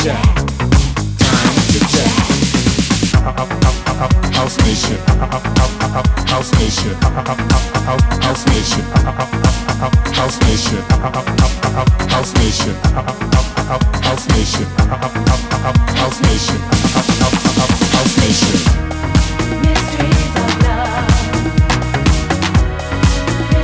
jack. Time to jack. House Nation. House Nation. House Nation. House Nation. House Nation. House Nation. House Nation. House Nation. Mysteries of love. Mysteries of love.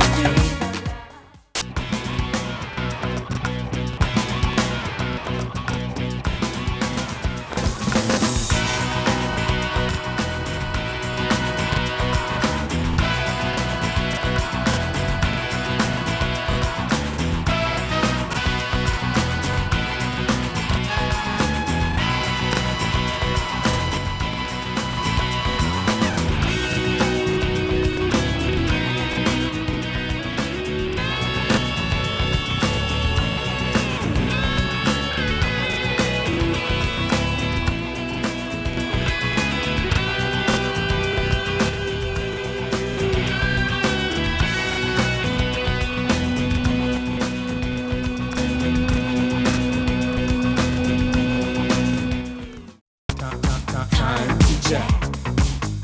Time to jack.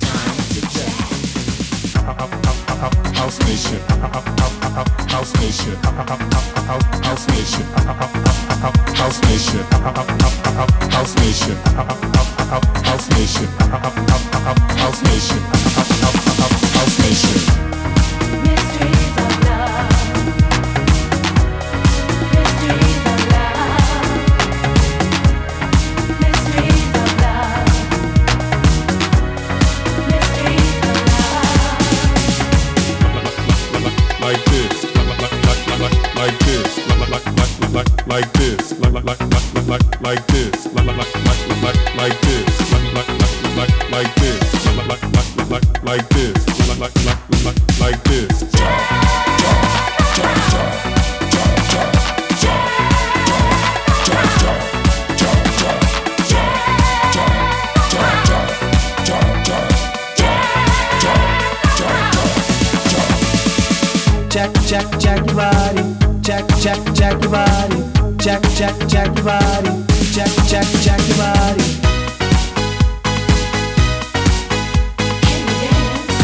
Time to jack. House Nation. House Nation. House Nation. House Nation. House Nation. House Nation. House Nation. House Nation. Mysteries of love. Mysteries of love. Mysteries of love. Mysteries of love. Like this. Like this. Like this. Like this. Like this. Like this. Like this. Like this. Jack, jack, jack your body. Jack, jack, jack your body. Jack, jack, jack your body. Jack, jack, jack your body. Can you dance?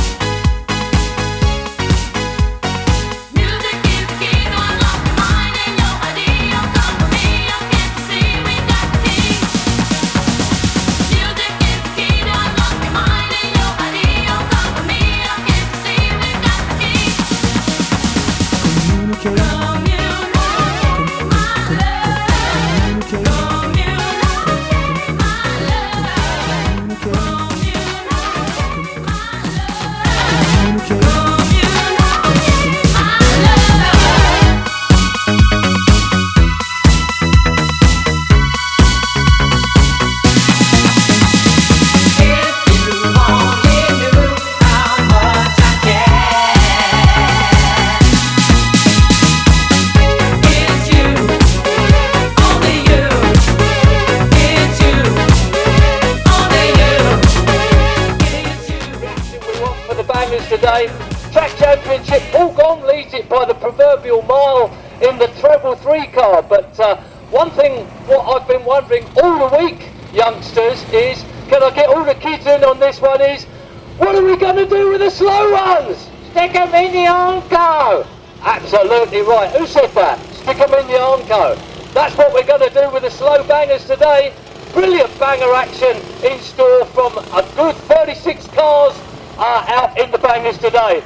Music is the key to unlock your mind and your idea. Come with me, I'll get to see we got the key. Music is the key to unlock your mind and your idea. Come with me, I'll get to see we got the key. Communicate. Today, track championship, Paul Gong leads it by the proverbial mile in the treble 3 car. But one thing what I've been wondering all the week, youngsters, is can I get all the kids in on this one, is what are we going to do with the slow ones? Stick them in the Armco. Absolutely right. Who said that? Stick them in the Armco. That's what we're going to do with the slow bangers today. Brilliant banger action in store from a good 36 cars out in the bangers today.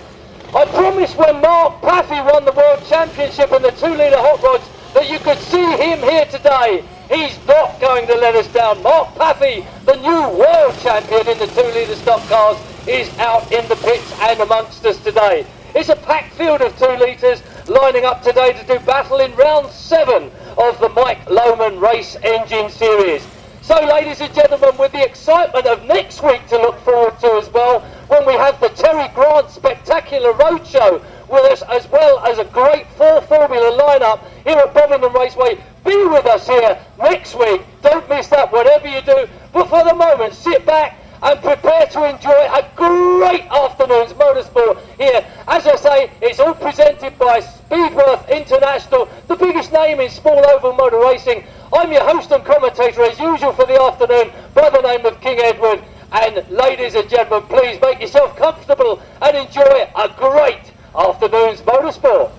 I promised when Mark Paffy won the World Championship in the 2-litre hot rods that you could see him here today. He's not going to let us down. Mark Paffy, the new world champion in the 2-litre stock cars, is out in the pits and amongst us today. It's a packed field of 2 litres lining up today to do battle in round 7 of the Mike Lohman Race Engine Series. So ladies and gentlemen, with the excitement of next week to look forward to as well, when we have the Terry Grant Spectacular Roadshow with us, as well as a great 4 Formula lineup here at Bovingdon Raceway. Be with us here next week. Don't miss that, whatever you do. But for the moment, sit back and prepare to enjoy a great afternoon's motorsport here. As I say, it's all presented by Speedworth International, the biggest name in small oval motor racing. I'm your host and commentator as usual for the afternoon by the name of King Edward. And ladies and gentlemen, please make yourself comfortable and enjoy a great afternoon's motorsport.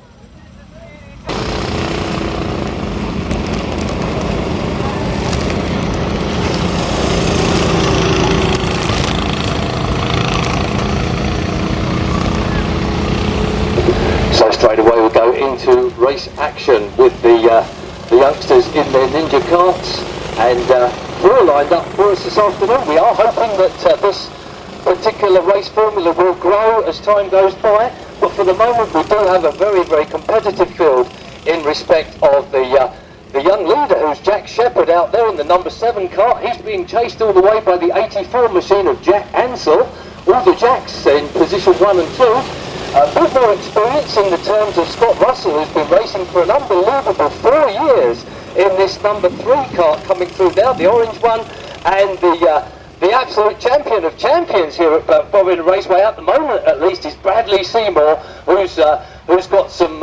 So straight away we go into race action with the youngsters in their Ninja karts, and we're lined up for us this afternoon. We are hoping that this particular race formula will grow as time goes by, but for the moment we do have a very, very competitive field in respect of the young leader, who's Jack Shepherd, out there in the number 7 kart. He's being chased all the way by the 84 machine of Jack Ansell. All the Jacks in position 1 and 2. A bit more experience in the terms of Scott Russell, who's been racing for an unbelievable 4 years in this number 3 kart coming through now, the orange one, and the absolute champion of champions here at Bovingdon Raceway at the moment, at least, is Bradley Seymour, who's got some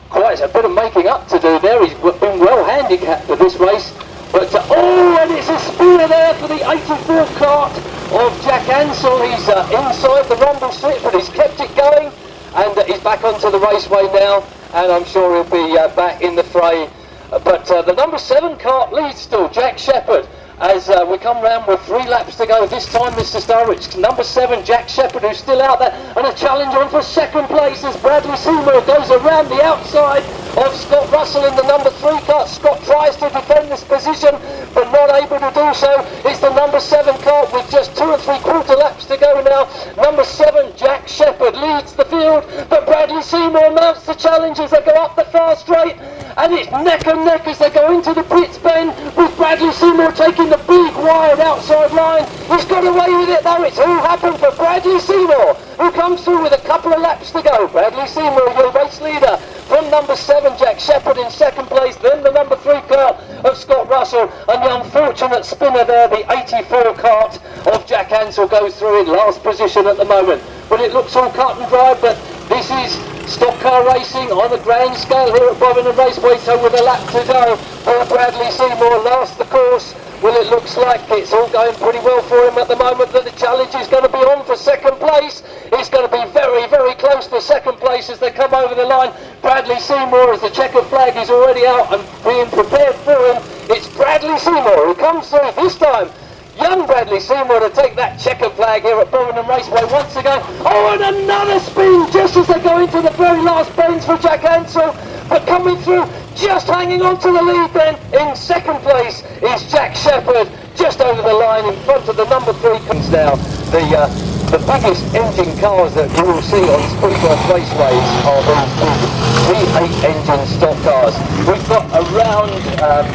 quite a bit of making up to do there. He's been well handicapped for this race, but and it's a spear there for the 84 kart of Jack Ansell. He's inside the rumble strip, but he's kept it going, and he's back onto the raceway now, and I'm sure he'll be back in the fray. But the number 7 kart leads still, Jack Shepherd, as we come round with 3 laps to go. This time, Mr. Star, it's number 7, Jack Shepherd, who's still out there, and a challenge on for second place as Bradley Seymour goes around the outside of Scott Russell in the number 3 kart. Scott tries to defend this position, but not able to do so. It's the number 7 kart with just 2 3/4 laps to go now. Number 7, Jack Shepherd, leads the field, but Bradley Seymour mounts the challenge as they go up the far straight, and it's neck and neck as they go into the pits bend, with Bradley Seymour taking the big wide outside line. He's got away with it though. It's all happened for Bradley Seymour, who comes through with a couple of laps to go. Bradley Seymour, your race leader, from number 7, Jack Shepherd in second place, then the number 3 kart of Scott Russell, and the unfortunate spinner there, the 84 kart of Jack Ansell, goes through in last position at the moment. But it looks all cut and dry, but this is stock car racing on a grand scale here at Bovingdon Raceway, so with a lap to go for Bradley Seymour, last the course. Well, it looks like it's all going pretty well for him at the moment, that the challenge is going to be on for second place. It's going to be very, very close for second place as they come over the line. Bradley Seymour, as the checkered flag is already out and being prepared for him. It's Bradley Seymour who comes through this time. Young Bradley Seymour to take that checkered flag here at Bovingdon Raceway once again. Oh, and another spin just as they go into the very last bends for Jack Ansell. But coming through, just hanging on to the lead then, in second place is Jack Shepherd, just over the line in front of the number 3 comes now. The biggest engine cars that you will see on Speedworth Raceways are these V8 engine stock cars. We've got around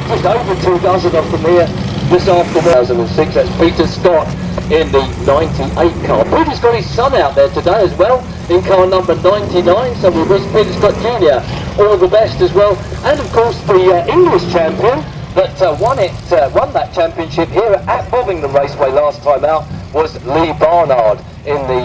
just over 2 dozen of them here this afternoon. 2006, that's Peter Scott in the 98 car. Peter's got his son out there today as well in car number 99, so we wish Peter Scott Jr. all the best as well. And of course the English champion that won that championship here at Bovingdon Raceway last time out was Lee Barnard in the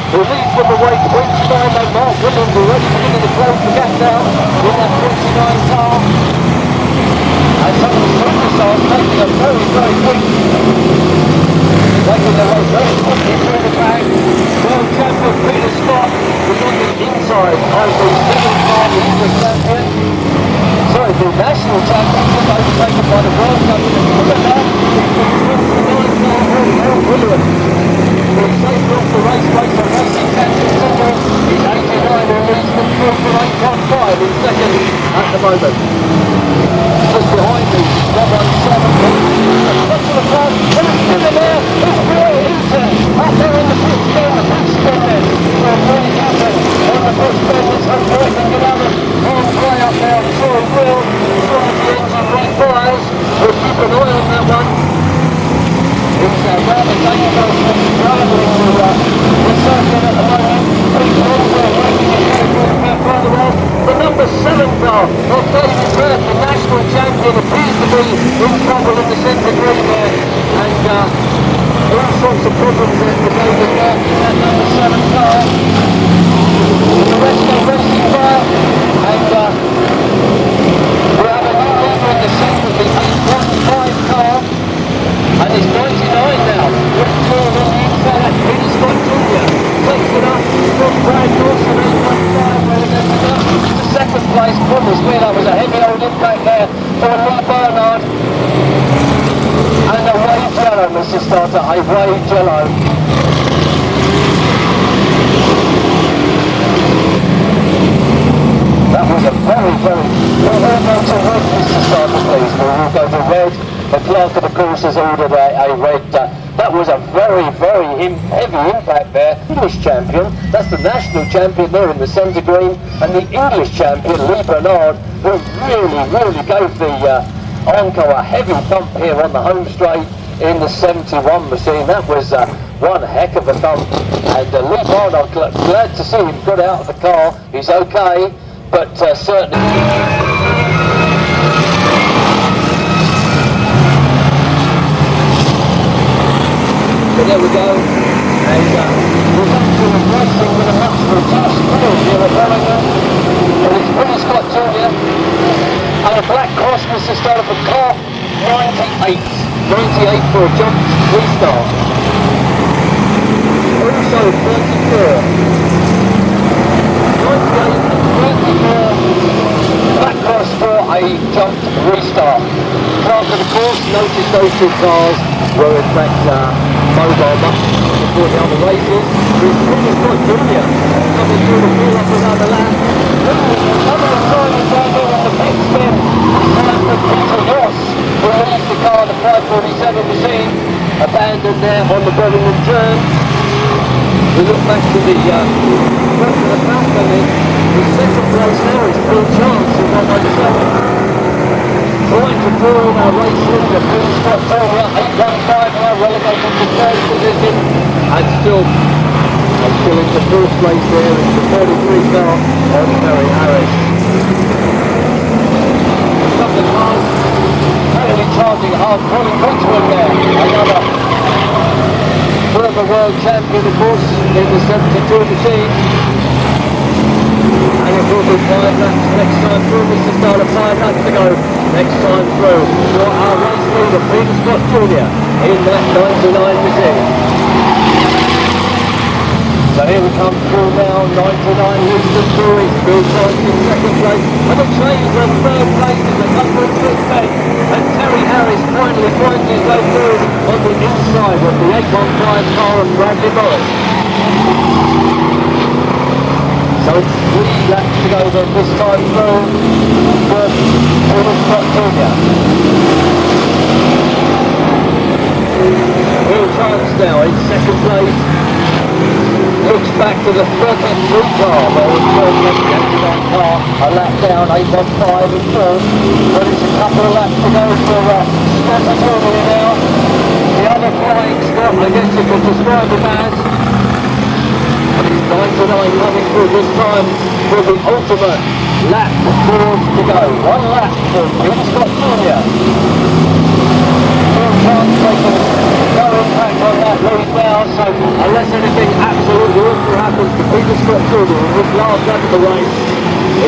who leads them away 29, though Mark Williams already beginning to close the gap down in that 29 car. And some of the superstars making a very, very quick, making their way very quickly through the pack. World champion Peter Scott was on the inside of the second car, the English champion. Sorry, the national championship overtaken by the world champion. Look at that. Brilliant. He's safe off the race race on Racing Champion Centre. He's 89 and leads them through from 8.5 in second at the moment. Just behind me, 117. Look to the front, and it's still in there. It's really easy. Up there in the pit stand, the pit stand there. So really happy on the pit stand. Let's hope Roy can get out of Paul's way up there. I'm sure he will. As long as the engine backfires, we'll keep an eye on that one. It's rather dangerous travelling to the circuit at the moment. People also working in further on. The number 7 car of David Burke, the national champion, appears to be in trouble in the centre green there. And all sorts of problems there for David Burke in that number 7 car. The rest of the racing car. And we have a new leader in the centre, the 815 car. And it's 99 now. Rick Ford on the inside, that's Peter Scott Jr. Takes it up from Brad Dawson, 815, where it ended up. The second place, goodness me, that was a heavy old impact there for Lee Bernard. And away Jello, Mr. Starter, away Jello. That was a very, very... We'll all go to red, Mr. Starter, please. We'll all go to red. The clerk of the course has ordered a red. That was a very, very heavy impact there. English champion, that's the national champion there in the centre green, and the English champion, Lee Bernard, who really gave the Onco a heavy bump here on the home straight in the 71 machine. That was one heck of a bump. And Lee Bernard, glad to see him got out of the car. He's okay, but certainly... So there we go, and we're up to racing with a much reduced field here at Bovingdon, and it's Peter Scott Jr. and a black cross was to start off a car 98 for a jump restart. Also 34, 98 and 34, black cross for a jump restart. Clerk of the course noticed those two cars were in fact mobile much before the other races. There's Peter Scott Jr. coming through the field up another lap. Another assignment down there on the pit step. Time for Peter Ross, who leads the car, the 547 machine, abandoned there on the Bovingdon turn. We look back to the front of the pack, and in second place there is Bill Chance in 117. Trying to draw our race leader, Peter Scott Jr. 815 now relegated to third position, and still into fourth place there is the 33 car of Terry Harris. A couple of cars really charging hard. Colin Richmond there, another former world champion of course in the 72 machine. And it will be 5 laps next time through. Mr. Starter, 5 laps to go next time through for our race leader Peter Scott Jr. in that 99 machine. So here we come through now, 99 Houston Tories, Bill Chance in second place, and the trains are third place in the number of big and Terry Harris finally finds his way through on the inside of the 815 car of Bradley Morris. So it's 3 laps to go then this time through for Peter Scott Jr. Bill Chance now in second place. Looks back to the 33 car, where it's first left the 89 car, a lap down, 815 in fourth, but it's a couple of laps to go for Scott Jr. now. The other flying Scott, I guess you could describe him as. 99 coming through this time for the ultimate lap forward to go. 1 lap for Peter Scott Jr. Bill Chance taking no impact on that lead now, so unless anything absolutely awful happens to Peter Scott Jr. in this last lap of the race,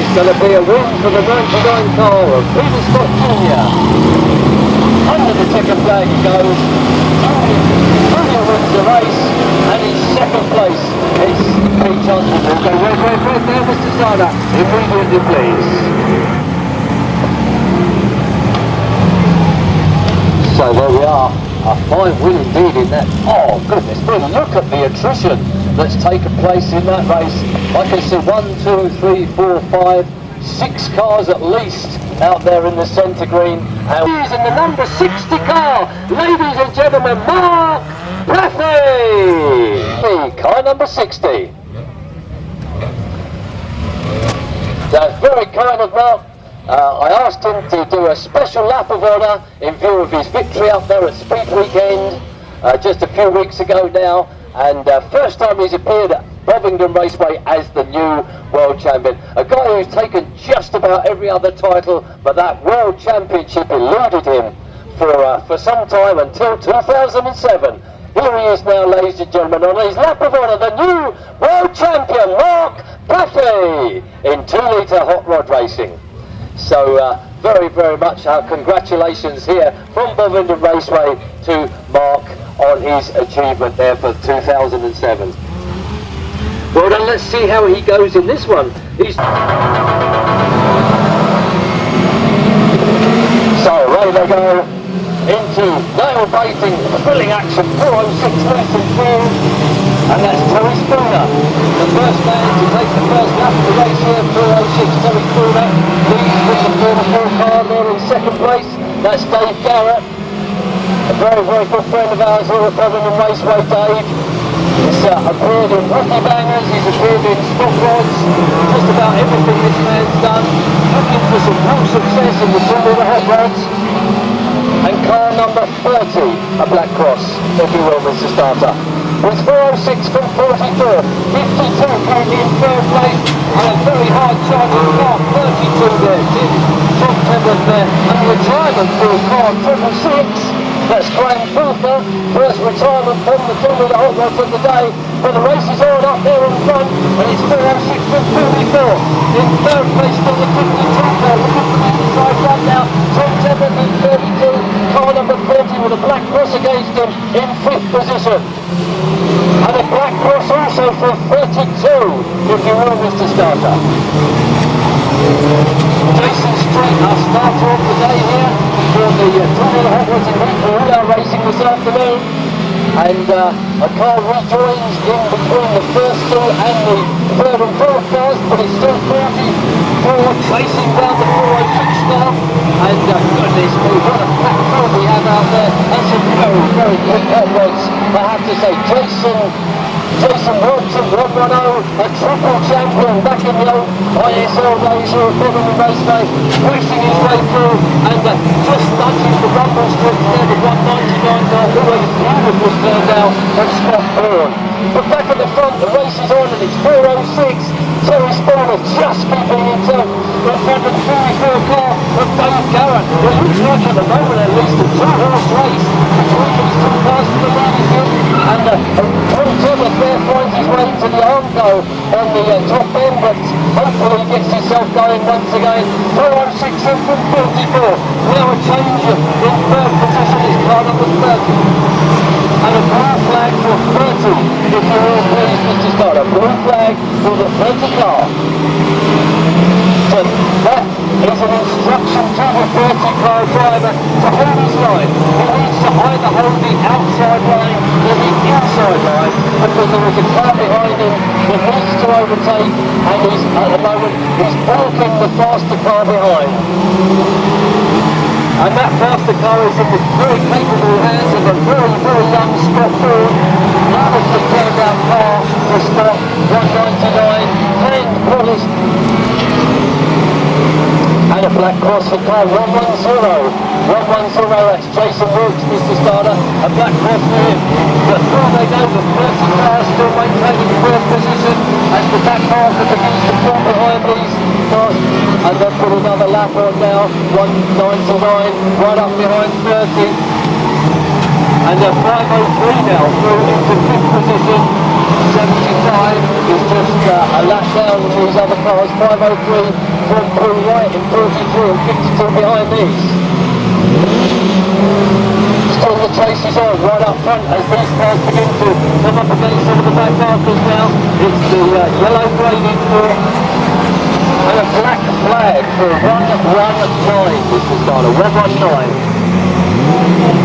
It's going to be a win for the 99 car of Peter Scott Jr. Under the ticket flag he goes. Junior wins the race, and in second place it's Pete Johnson. We'll go red there, Mr. Sada. Immediately, please. So there we are. A fine win indeed in that. Oh goodness me, look at the attrition that's taken place in that race. I can see 1, 2, 3, 4, 5, 6 cars at least out there in the centre green. And he's in the number 60 car, ladies and gentlemen, Mark Braffey! Car number 60. That's very kind of Mark. I asked him to do a special lap of honour in view of his victory up there at Speed Weekend just a few weeks ago now, and first time he's appeared at Bovingdon Raceway as the new world champion. A guy who's taken just about every other title, but that world championship eluded him for some time until 2007. Here he is now, ladies and gentlemen, on his lap of honour, the new world champion, Mark Braffey, in 2-litre hot rod racing. So very, very much congratulations here from Bovingdon Raceway to Mark on his achievement there for 2007. Well then, let's see how he goes in this one. So away they go into nail-biting, thrilling action, 406 racing through, and that's Terry Spooner, the first man to take the first lap of the race here. 406 Terry Spooner leads with the 44 car there in second place. That's Dave Garrett, a very, very good friend of ours here at Bovingdon Raceway. Dave, he's appeared in Rocky Bangers, he's appeared in Stock Rods, just about everything this man's done, looking for some real success in the 2-litre hot rods. And car number 30, a black cross, if you will, Mr. Starter. It's 406 from 44, 52 currently in third place, and a very hard charging car, 32 there, Tom Tebbutt there, and a retirement for a car, 666. That's Graham Fulker, first retirement from the 2-litre hot rods of the day, but the race is on up there in front, and it's 406 from 44. In third place from the 52 car, looking for the inside run now, Tom Tebbutt in 32, car number 30 with a black cross against him in 5th position. And a black cross also for 32, if you will, Mr. Starter. Jason Street, our starter of the day here for the 2-litre hot rods in Hula racing this afternoon. And a car rejoins in between the first two and the third and fourth cars, but it's still 44 chasing down the 406 car. And goodness me, what a pack field we have out there. And some very, very quick hot rods, I have to say. Jason Watson, 110, a triple champion back in the old ISL days here at Bovingdon Raceway, pushing his way through and just nudging the rumble strip there, the 199 car, always beautiful turned out, and Scott Bourne. But back at the front, the race is on and it's 406, Terry Spooner just keeping himself in front of the 44 car of Dave Garrett. It looks like at the moment at least a 2-horse race between these two cars for the leadership, and Tom Tebbutt there finds his way to the Armco on the top end, but hopefully he gets himself going once again. 406 in from 44. Now a change in third position is car number 30. And a blue flag for 30, if you will please, Mr. Scott. A blue flag for the 30 car. So that is an instruction to the 30 car driver to hold his line. He needs to either hold the outside line or the inside line, because there is a car behind him that needs to overtake, and he's at the moment he's blocking the faster car behind. And that faster car is in the very capable hands of a very, very young Scott Ford. Wonderfully turned out car for Scott, 199, hand polished. And a black cross for car 110. 110, that's Jason Wilkes, Mr. Starter. A black cross for him. But through they go, the 30 cars still maintaining third position as the back car begins to pull behind these cars. And they'll put another lap on now, 199, right up behind 30. And a 503 now through into 5th position. is just a lap down to his other cars. 503 from Paul White in 43 and 52 behind these. Still the chase is on right up front as these cars begin to come up against some of the back markers now. It's the yellow grading for and a black flag for 119. This is on a 119.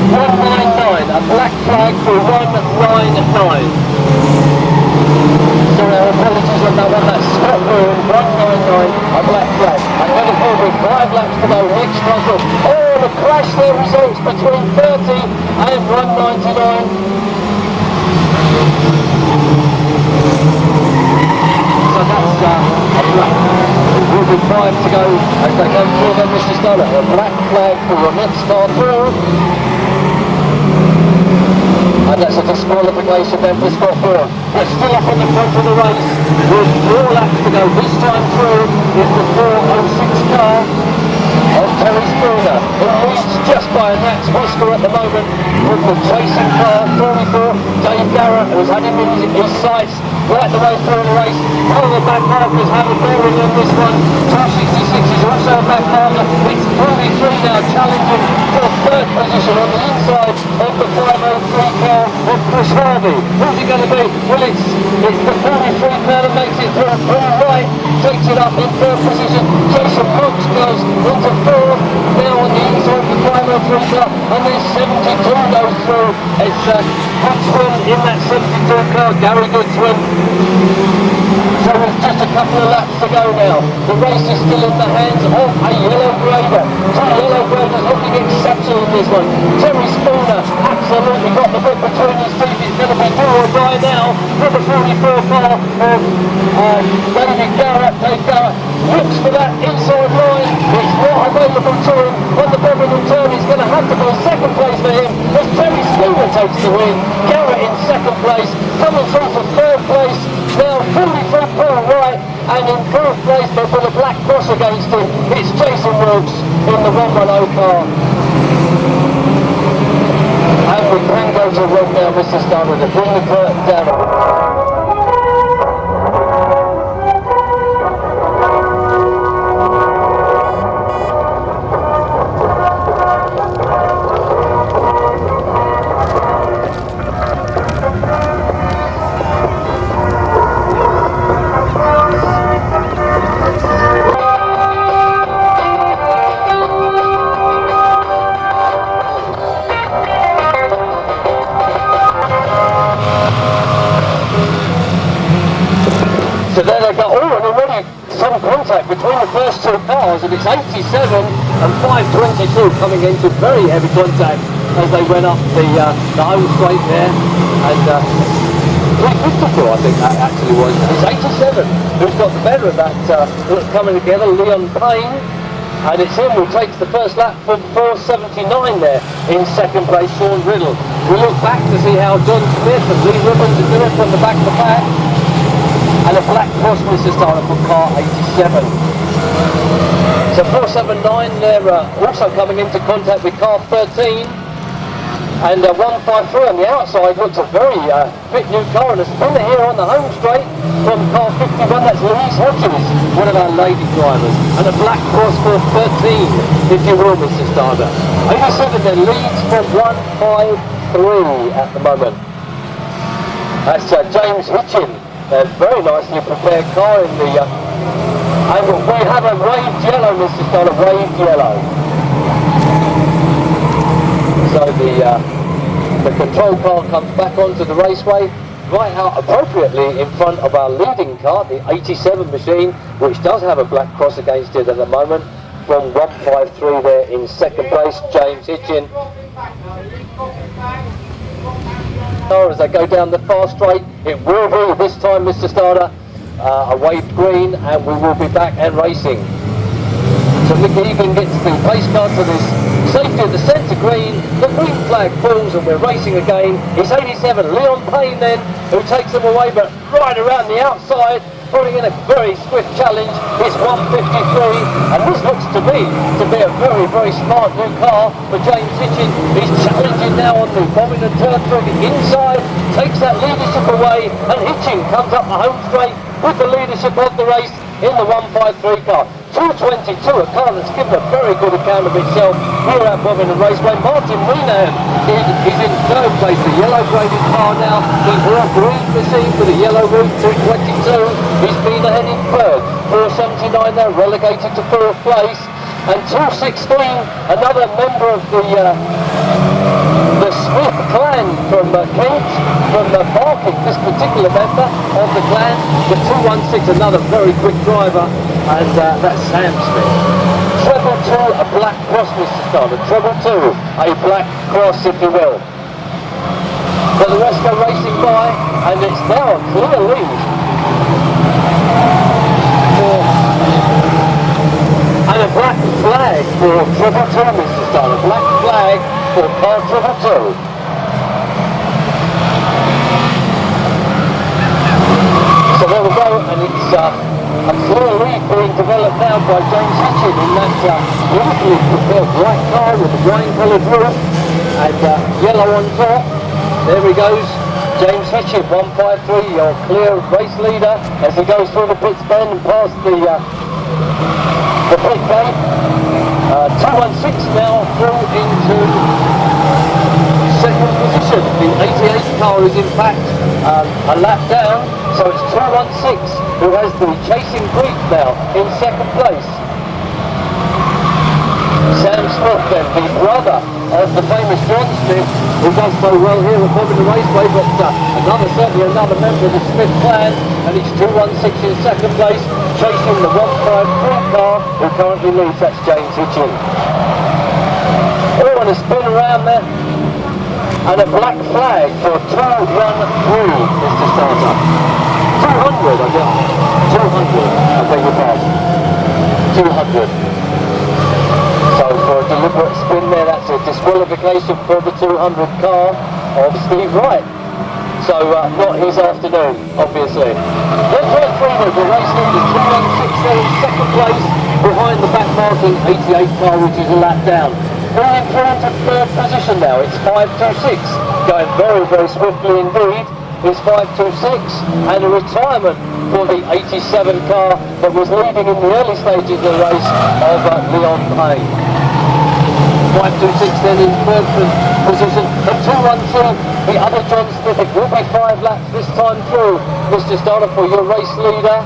199, a black flag for 199. Sorry, our apologies on that one. That's Scott Bourne, 199, a black flag. And going forward with 5 laps to go, Nick Struggle. Oh, the crash there results between 30 and 199. So that's a black. There will be 5 to go as they go through them, Mr. Stoller. A black flag for your next car through. And that's a disqualification then for Scott Bourne. We're still up in the front of the race with 4 laps to go. This time through is the 406 car of Terry Spooner, who leads just by a gnat's whisker at the moment with the chasing car 44, Dave Garrett, who's had him in his sights right the way through the race. All the back markers have a bearing on this one. 266 is also a back marker. It's 43 now challenging for 3rd position on the inside of the 503 car of Chris Harvey. Who's it going to be? Well, it's the 43 car that makes it through. Paul Wright takes it up in 3rd position. Jason Brooks goes into 4th. Now on the inside of the 503 car. And then 72 goes through. It's Goodwin in that 72 car. Gary Goodwin. So with just a couple of laps to go now. The race is still in the hands of a yellow grader. 2 yellow graders looking exceptional in this one. Terry Spooner absolutely got the bit between his teeth. It's going to be do or die now for the 44 car of David Garrett. Dave Garrett looks for that inside line. It's not available to him on the Bovingdon turn. It's going to have to be 2nd place for him as Terry Spooner takes the win. Garrett in 2nd place, coming through for 3rd place. Now 43 Paul Wright, and in 4th place but with a black cross against him, it's Jason Brooks in the 110 car. And we can go to Rob now, Mr. Stoner, to bring the curtain down. So there they go, and already some contact between the first 2 cars, and it's 87 and 522 coming into very heavy contact as they went up the home straight there, and 354 I think that actually was. It's 87 who's got the better of that coming together, Leon Payne, and it's him who takes the first lap from 479 there in 2nd place, Sean Riddle. We look back to see how John Smith and Lee Ribbons are doing from the back to back. And a black cross Mr. Starter for car 87. So 479, they're also coming into contact with car 13. And 153 on the outside looks a very fit new car, and a spinner here on the home straight from car 51, that's Louise Hodges, one of our lady drivers. And a black cross for 13, if you will, Mr. Starter. 87 then leads from 153 at the moment. That's James Hitchin. A very nicely prepared car in the and we have a waved yellow, Mr. Stoller, waved yellow. So the control car comes back onto the raceway, right out appropriately in front of our leading car, the 87 machine, which does have a black cross against it at the moment, from 153 there in 2nd place, James Hitchin. As they go down the far straight, it will be this time, Mr. Starter, a waved green, and we will be back and racing. So Mickey Egan gets the pace car to this safety at the centre green, the green flag falls and we're racing again. It's 87, Leon Payne then, who takes them away, but right around the outside, putting in a very swift challenge. It's 153, and this looks to me to be a very, very smart new car for James Hitchin. He's challenging now on the Bovingdon turn through the inside, takes that leadership away, and Hitchin comes up the home straight with the leadership of the race in the 153 car. 222, a car that's given a very good account of itself here at Bovingdon Raceway. Martin Weenan is in third place, the yellow graded car now. The all green machine with the yellow roof, 222. He's been ahead in third. 479 now relegated to fourth place. And 216, another member of the Smith clan from Kent, from Barking, this particular member of the clan. The 216, another very quick driver, and that's Sam Smith. Treble 2, a black cross, Mr. Starter. Treble 2, a black cross, if you will. But the rest go racing by, and it's now a clear lead and a black flag for Treble 2, Mr. Starter. Black flag for car Treble 2. So there we go, and it's a clear lead being developed now by James Hitchin in that beautifully prepared black car with the wine-coloured roof and yellow on top. There he goes, James Hitchin, 153, your clear race leader as he goes through the pits bend and past the pit gate. 216 now through into second position. The 88 car is in fact a lap down, so it's 216 who has the chasing brief now in second place. Sam Smith then, the brother of the famous John Smith, who does so well here at Bovingdon Raceway, but certainly another member of the Smith clan, and he's 216 in second place, chasing the 153 car who currently leads. That's James Hitchin. Oh, and a spin around there, and a black flag for 213, Mr. Starter. 200, I guess. 200, I beg your pardon. 200. So for a deliberate spin there, that's a disqualification for the 200 car of Steve Wright. So not his afternoon, obviously. Then Fred Freeman, the race leader, 216 there in second place, behind the back marking 88 car, which is a lap down. Moving through into third position now, it's 526, going very, very swiftly indeed. It's 526, and a retirement for the 87 car that was leading in the early stages of the race of Leon Payne. 526 then in third position, and 212, the other John Smith. It will be 5 laps this time through, Mr. Starter, for your race leader.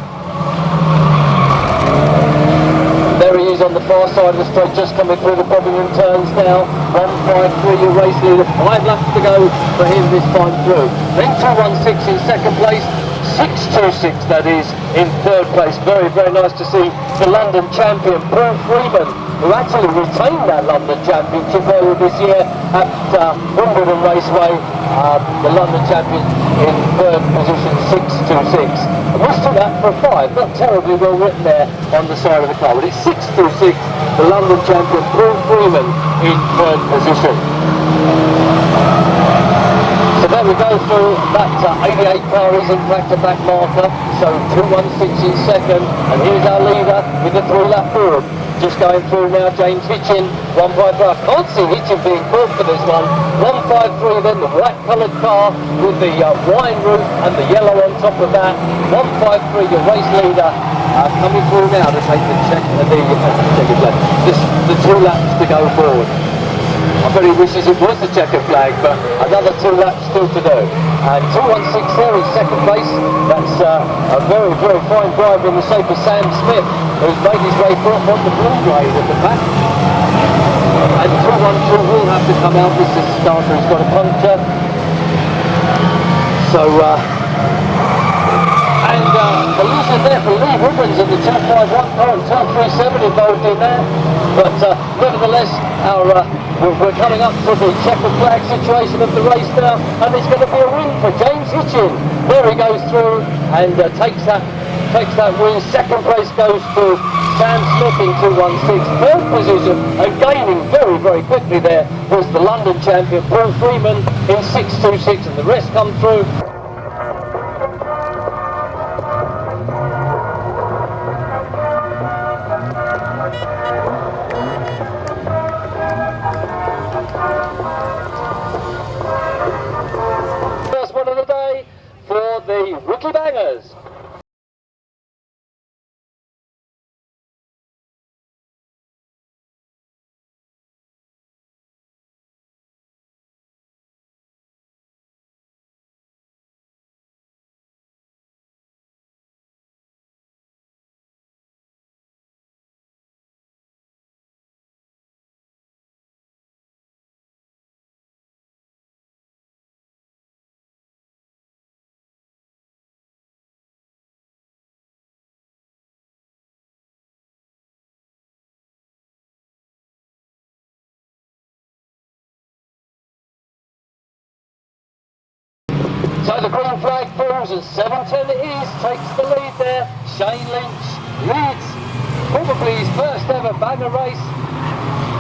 There he is on the far side of the straight, just coming through the Bovingdon turns now. 153, your race leader. 5 laps to go for him this time through. Then 216 in second place. 626, that is, in third place. Very, very nice to see the London champion, Paul Freeman, who actually retained that London championship earlier this year at Bovingdon Raceway. The London champion in third position, 626. And mistook that for a 5. Not terribly well written there on the side of the car, but it's 626. The London champion, Paul Freeman, in third position. So there we go through that 88 car is in fact a back marker, so 216 in second, and here's our leader with the 3-lap board. Just going through now, James Hitchin, 153. I can't see Hitchin being caught for this one. 153 then, the white coloured car with the wine roof and the yellow on top of that. 153, your race leader, coming through now to take the the 2 laps to go forward. I bet he wishes it was the checkered flag, but another 2 laps still to do. And 216 there in second place. That's a very, very fine driver in the shape of Sam Smith, who's made his way through on the blue grade at the back. And 212 will have to come out. This is the starter, he's got a puncture. So, the loser there for Lee Ribbons in the 251 car and 237 involved in there. But nevertheless, we're coming up to the checkered flag situation of the race now, and it's going to be a win for James Hitchin. There he goes through and takes that win. Second place goes to Sam Smith in 216. Third position, and gaining very, very quickly there, was the London champion Paul Freeman in 626, and the rest come through. So the green flag falls and 7:10 it is, takes the lead there. Shane Lynch leads probably his first ever banger race.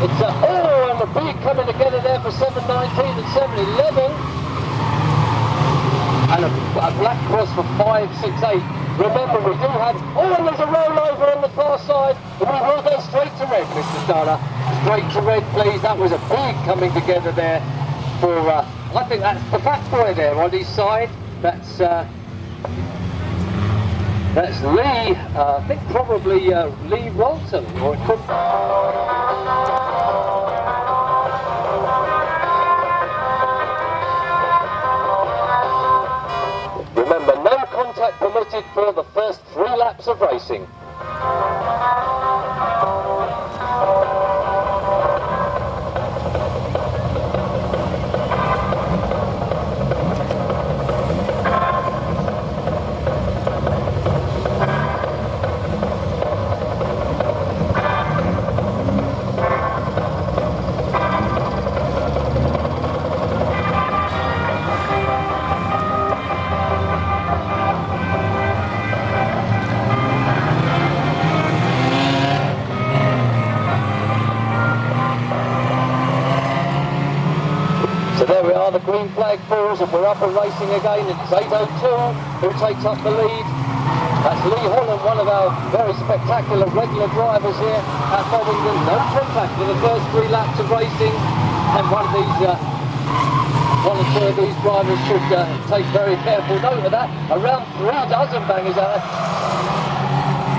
It's and the big coming together there for 7:19 and 7:11. And a black cross for 5:68. Remember, we do have, and there's a rollover on the far side. We will go straight to red, Mr. Starter. Straight to red, please. That was a big coming together there for, I think that's the fat boy there on his side. That's Lee, I think probably Lee Walton, or it could. Remember, no contact permitted for the first 3 laps of racing. So there we are, the green flag falls and we're up and racing again. It's 8:02 who takes up the lead. That's Lee Holland, one of our very spectacular regular drivers here at Bovingdon. No contact for the first 3 laps of racing, and one or two of these drivers should take very careful note of that. Around 3 dozen bangers out.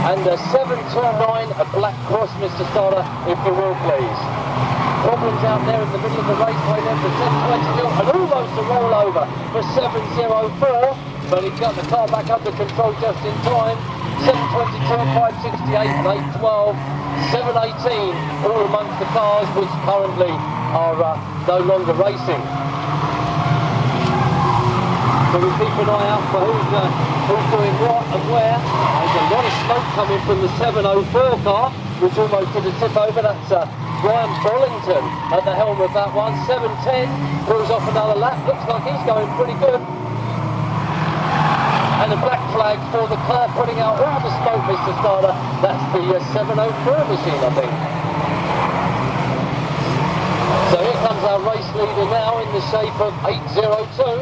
And 7:29, a black cross, Mr. Stoddard, if you will, please. Problems out there in the middle of the raceway then for 7:22 and almost a rollover for 7:04, but he got the car back under control just in time. 7:22, 5:68 and 8:12, 7:18 all amongst the cars which currently are no longer racing. So we keep an eye out for who's doing what and where. There's a lot of smoke coming from the 7:04 car, which almost did a tip over. That's Brian Bovingdon at the helm of that one. 7:10, pulls off another lap. Looks like he's going pretty good. And a black flag for the car putting out all the smoke, Mr. Starter. That's the 7:04 machine, I think. So here comes our race leader now in the shape of 8:02.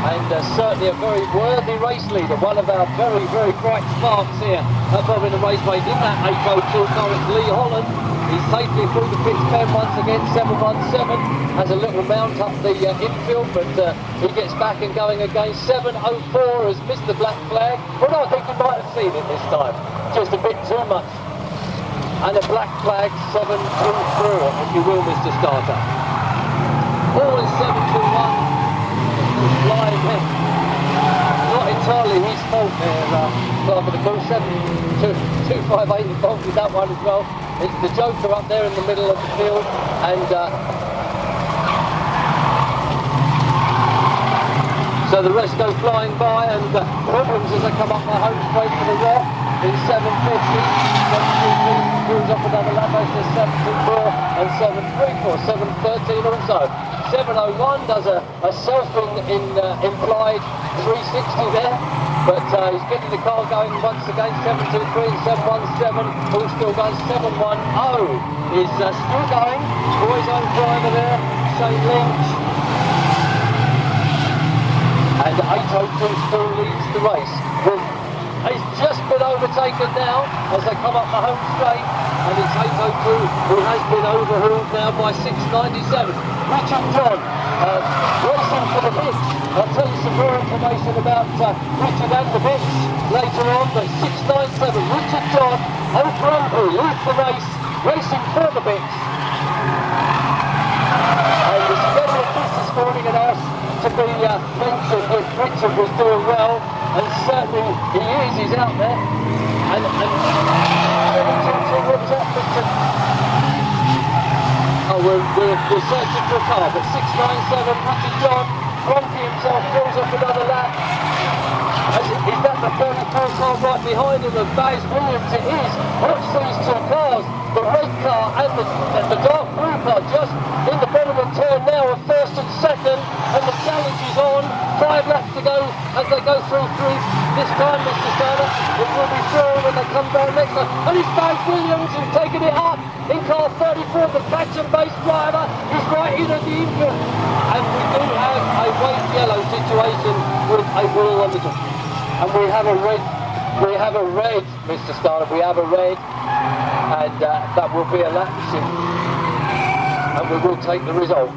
And certainly a very worthy race leader, one of our very, very bright sparks here at Bovingdon Raceway in that 8:02 car. It's Lee Holland. He's safely through the pits pen once again, 7:17. Has a little mount up the infield, but he gets back and going again. 7:04 has missed the black flag. Well, no, I think he might have seen it this time. Just a bit too much. And a black flag, 7:24, if you will, Mr. Starter. All is 7:21. Flying in. Not entirely his fault there, for the call. 7:258 involved with that one as well. It's the Joker up there in the middle of the field, and so the rest go flying by, and problems as they come up the home straight for the rock in 7:50. 7:23 pulls off another lap over 7:24 and 7:34. 7:13 also. 7:01 does a self-implied 360 there, but he's getting the car going once again. 7:23 and 7:17, all still going. 7:10 is still going. Boys own driver there, Shane Lynch. And 8:02 still leads the race. He's just been overtaken now as they come up the home straight, and it's 8:02 who has been overhauled now by 6:97. Richard John, racing for the bits. I'll tell you some more information about Richard and the bits later on, but 6:97, Richard John, Old Grumpy, leads the race, racing for the bits. And the schedule of this morning had asked to be mentioned if Richard was doing well, and certainly he is, he's out there. And what was that, Richard? Oh, we're searching for a car, but 6:97, Richard John, Grumpy himself pulls up another lap. Is that the 34 car right behind him of Baz Williams? It is. Watch these two cars, the red car and the dark blue car, just in the bottom of turn now of first and second, and the challenge is on. 5 laps to go, victory. This time, Mr. Starter, it will be through when they come down next time. And it's Baz Williams who's taken it up in car 34, the Thatcher-based driver. He's right in at the infield. And we do have a white yellow situation with a wheel on the top. And we have a red, Mr. Starter, we have a red. And that will be a lap shift. And we will take the result.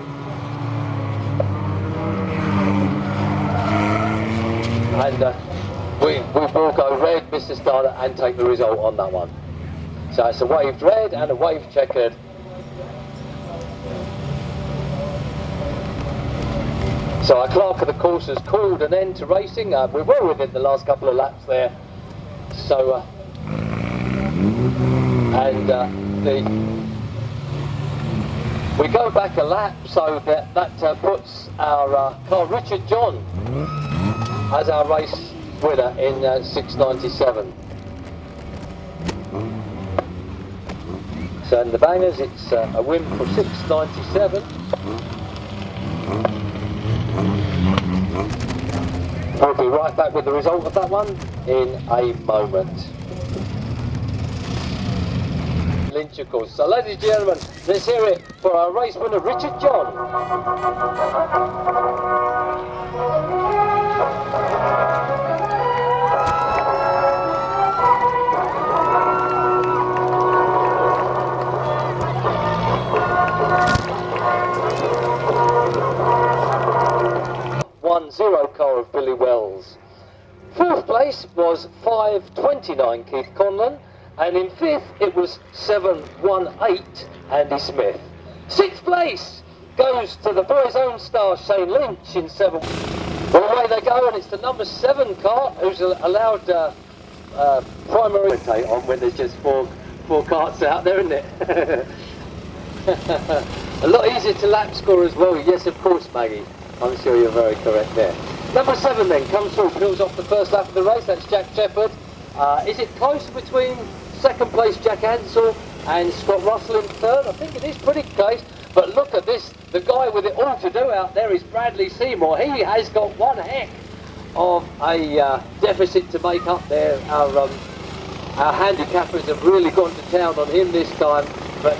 And we will go red, Mr. Starter, and take the result on that one. So it's a waved red and a waved checkered. So our clerk of the course has called an end to racing. We were within the last couple of laps there. So, we go back a lap, so that puts our car Richard John as our race winner in 697. So in the bangers, it's a win for 697. We'll be right back with the result of that one in a moment. Lynch, of course. So ladies and gentlemen, let's hear it for our race winner, Richard John. 1-0 car of Billy Wells. Fourth place was 5:29 Keith Conlon, and in fifth it was 7:18 Andy Smith. Sixth place goes to the boys' own star Shane Lynch in 7. Well, away they go, and it's the number 7 car who's allowed primary on when there's just four carts out there, isn't it? A lot easier to lap score as well. Yes, of course, Maggie. I'm sure you're very correct there. Number 7 then comes through, peels off the first lap of the race. That's Jack Shepherd. Is it close between second place Jack Ansell and Scott Russell in third? I think it is pretty close. But look at this. The guy with it all to do out there is Bradley Seymour. He has got one heck of a deficit to make up there. Our handicappers have really gone to town on him this time. But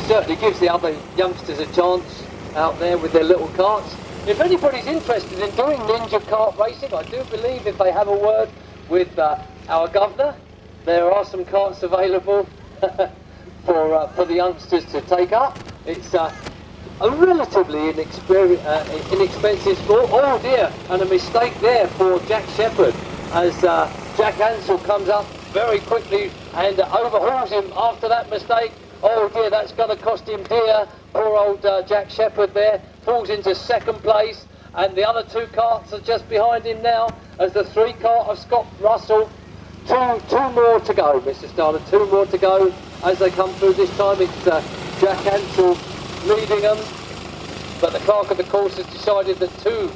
certainly gives the other youngsters a chance out there with their little carts. If anybody's interested in doing ninja kart racing, I do believe if they have a word with our governor, there are some carts available for the youngsters to take up. It's a relatively inexpensive sport. Oh dear, and a mistake there for Jack Shepherd as Jack Ansell comes up very quickly and overhauls him after that mistake. Oh dear, that's going to cost him dear. Poor old Jack Shepherd there falls into second place, and the other 2 carts are just behind him now as the 3 cart of Scott Russell. Two more to go, Mr. Starner, 2 more to go as they come through. This time it's Jack Ansell leading them, but the clerk of the course has decided that 2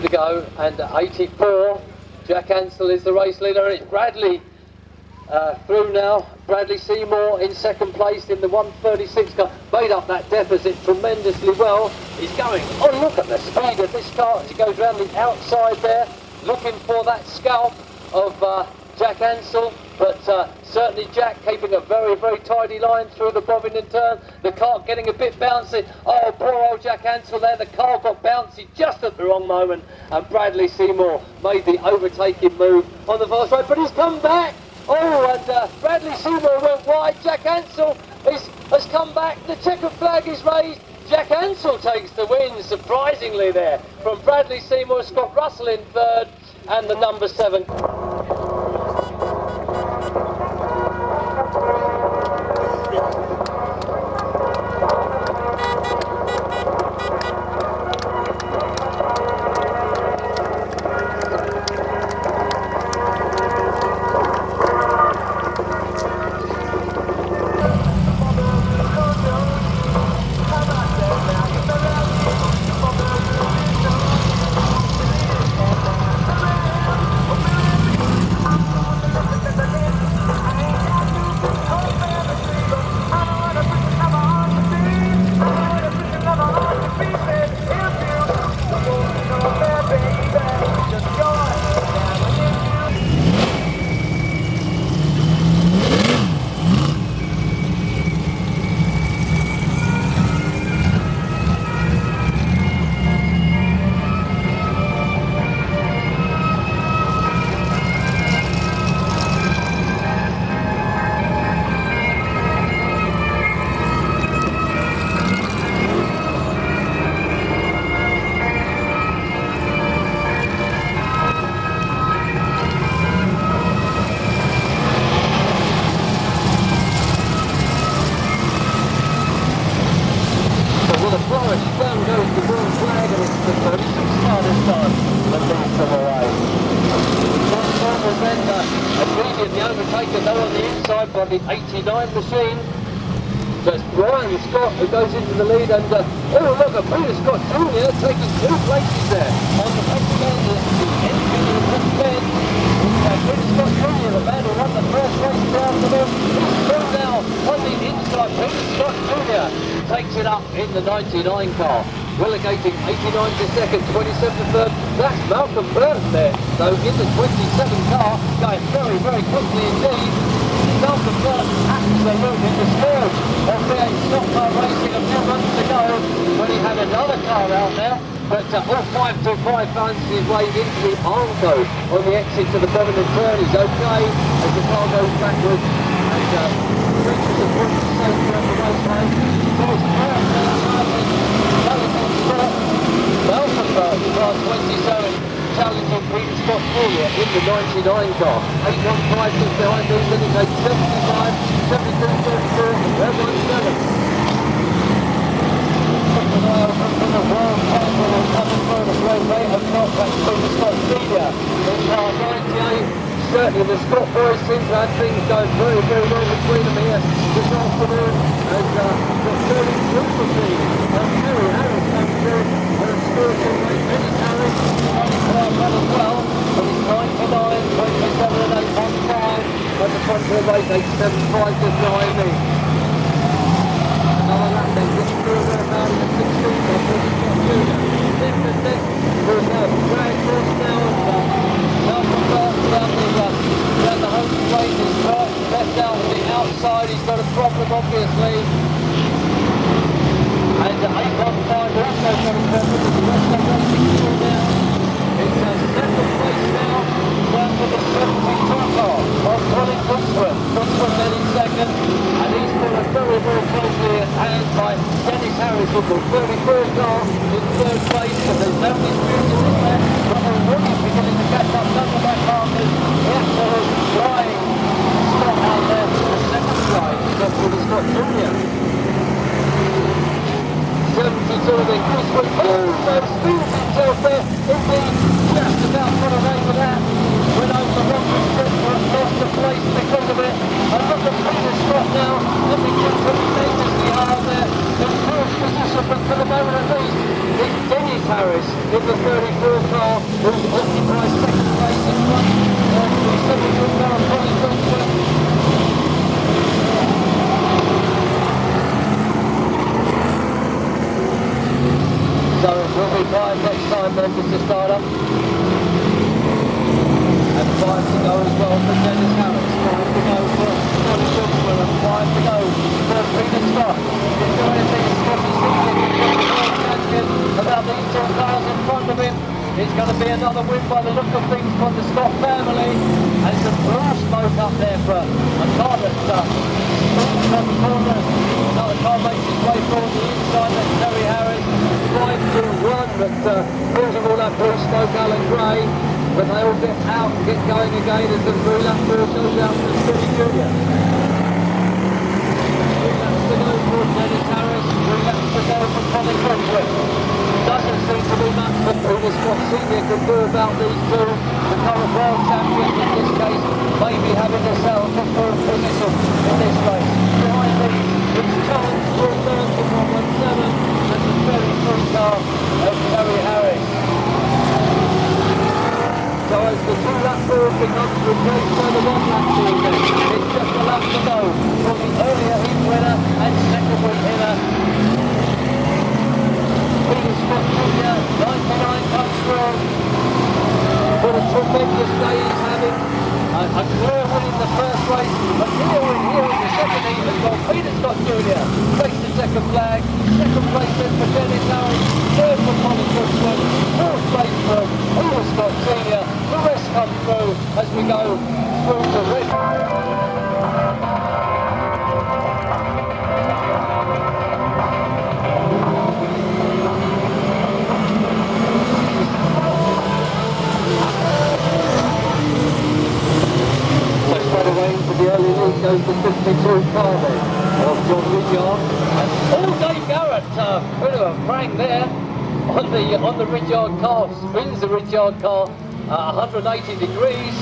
to go, and 84, Jack Ansell is the race leader, and it's Bradley through now. Bradley Seymour in second place in the 136 car, made up that deficit tremendously well. He's going, oh look at the speed of this car as he goes round the outside there, looking for that scalp of Jack Ansell, but certainly Jack keeping a very, very tidy line through the Bovingdon turn. The car getting a bit bouncy. Oh, poor old Jack Ansell there. The car got bouncy just at the wrong moment, and Bradley Seymour made the overtaking move on the fast right, but he's come back. Oh, and Bradley Seymour went wide. Jack Ansell has come back. The checkered flag is raised. Jack Ansell takes the win, surprisingly there, from Bradley Seymour. Scott Russell in third, and the number 7. immediately overtaken though on the inside by the 89 machine. So it's Brian Scott who goes into the lead, and oh look at Peter Scott Jr. taking 2 places there on the back end of the engine of the bend. Peter Scott Jr., the man who won the first race down the road, he's through now on the inside. Peter Scott Jr. takes it up in the 99 car, relegating 89 to second, 27 to third. That's Malcolm Burton there, though in the 27 car, going very, very quickly indeed. Malcolm Burton absolutely the scourge of V8 stock car racing a few months ago when he had another car out there. But all 525 finds his way into the Armco on the exit to the Bovingdon turn. He's okay as the car goes backwards and reaches the point of safety on the raceway. So it's Malcolm Burton, class 27, challenging Peter Scott Jr. in the 99 car. 815 just behind him, then he takes 75, 72, 34, and 117. From the world title and coming through the great rate of top, that's Peter Scott Senior in car 98. Certainly the Scott boys seem to have things going very, very well between them here this afternoon, and the 33 machine Harry Harris comes through and a spiritual rate. Dennis Harris running quite well as well, but he's 99, 27 and 8 on time at the front of the race, 875 just behind me. Another lap then, just through about in the 16th, I think he's got Junior. Then the next, we'll have drag force now, and Malcolm Burton down the home straight, his right left out on the outside, he's got a problem obviously. And 815 also got a problem with the rest of the racing through now. It's a second place now, down to the 72 car of Colin Cooksworth. Cooksworth then in second, and he's followed very, very closely at hand by Dennis Harris with the 34 car in third place, and there's no dispute in there. But already beginning to catch up some of my partners. The absolute flying Scott out there, the second flying Scott Peter Scott Jr. 72 then Cooksworth almost spins himself there, indeed just about got away with that. Went over the wrong strip, lost the place because of it. And look at Peter Scott now, and we can put the dangerously hard there. In first position, but for the moment at least, it's Dennis Harris in the 34 car, who occupies second place in front of the 72 car of Colin Cooksworth. So we'll be 5 next time then, Mr. Starter. And 5 to go as well for Dennis Harris. 5 to go for Colin Cooksworth, and 5 to go for Peter Scott. Is there anything Scotty Senior can do to the champion about these 2 cars in front of him? It's going to be another win by the look of things from the Scott family. And some blue smoke up there for a car that's springs on the corners. Another car makes its way through the inside, that's Terry Harris. 5-2-1, but pulls them all that blue smoke, Alan Gray. But they all get out and get going again as the blue lap 4 goes out to Scotty Jr. 3 laps to go for Dennis Harris, 3 laps to go for Colin Cooksworth. Doesn't seem to be much that Peter Scott Senior can do about these two. The current world champion in this case may be having to settle for third position in this race. Behind these, it's challenge for third to 117 and the very free car of Terry Harris. So as the 2 lap forward becomes replaced by the 1 lap forward, it's just a lap to go for the earlier heat winner and second week winner. Peter Scott Jr., 99 comes through. What a tremendous day he's having. A clear win in the first race, a clear win here in the second heat as well. Peter Scott Jr. takes the second flag. Second place then for Dennis Harris. Third for Colin Cooksworth. Fourth place for Peter Scott Senior. The rest come through as we go through the ring. The early lead goes to 52 car then of John Ridyard, and Dave Garrett, bit of a prank there on the Ridyard car, spins the Ridyard car 180 degrees.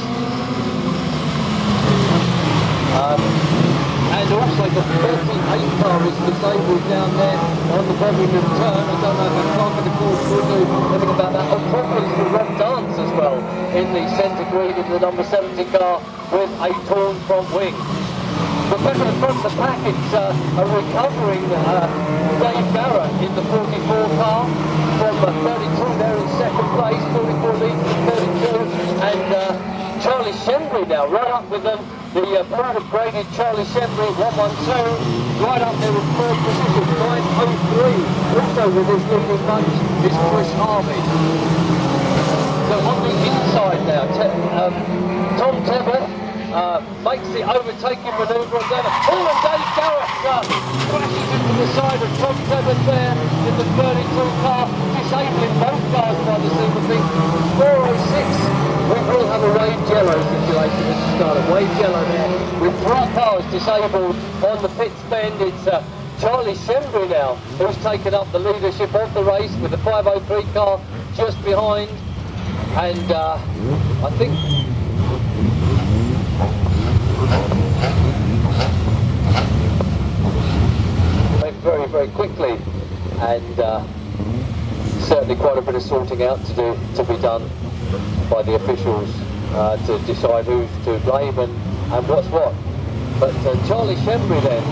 disabled down there on the Bovingdon turn. I don't know if the clock of the course will do anything about that. Oh, problems for Rob Dance as well in the centre green in the number 70 car with a torn front wing. But back at the front of the pack, it's a recovering Dave Garrett in the 44 car from 32 there in second place, 44 leads to 32, and Charlie Shembry now right up with them. The blue upgraded Charlie Shembry 112, right up there with third position, 903. Also with his leading bunch is Chris Harvey. So on the inside now, Tom Tebber makes the overtaking manoeuvre on down. Oh, and Dave Garrett crashes into the side of Tom Tebber there in the 32 car, disabling both cars by the seam of things. 406. We will have a wave yellow situation at the start. A wave yellow there with 3 cars disabled on the pits bend. It's Charlie Shembry now who's taken up the leadership of the race with the 503 car just behind. And I think went very, very quickly, and certainly quite a bit of sorting out to be done by the officials to decide who's to blame and what's what. But Charlie Shembry then.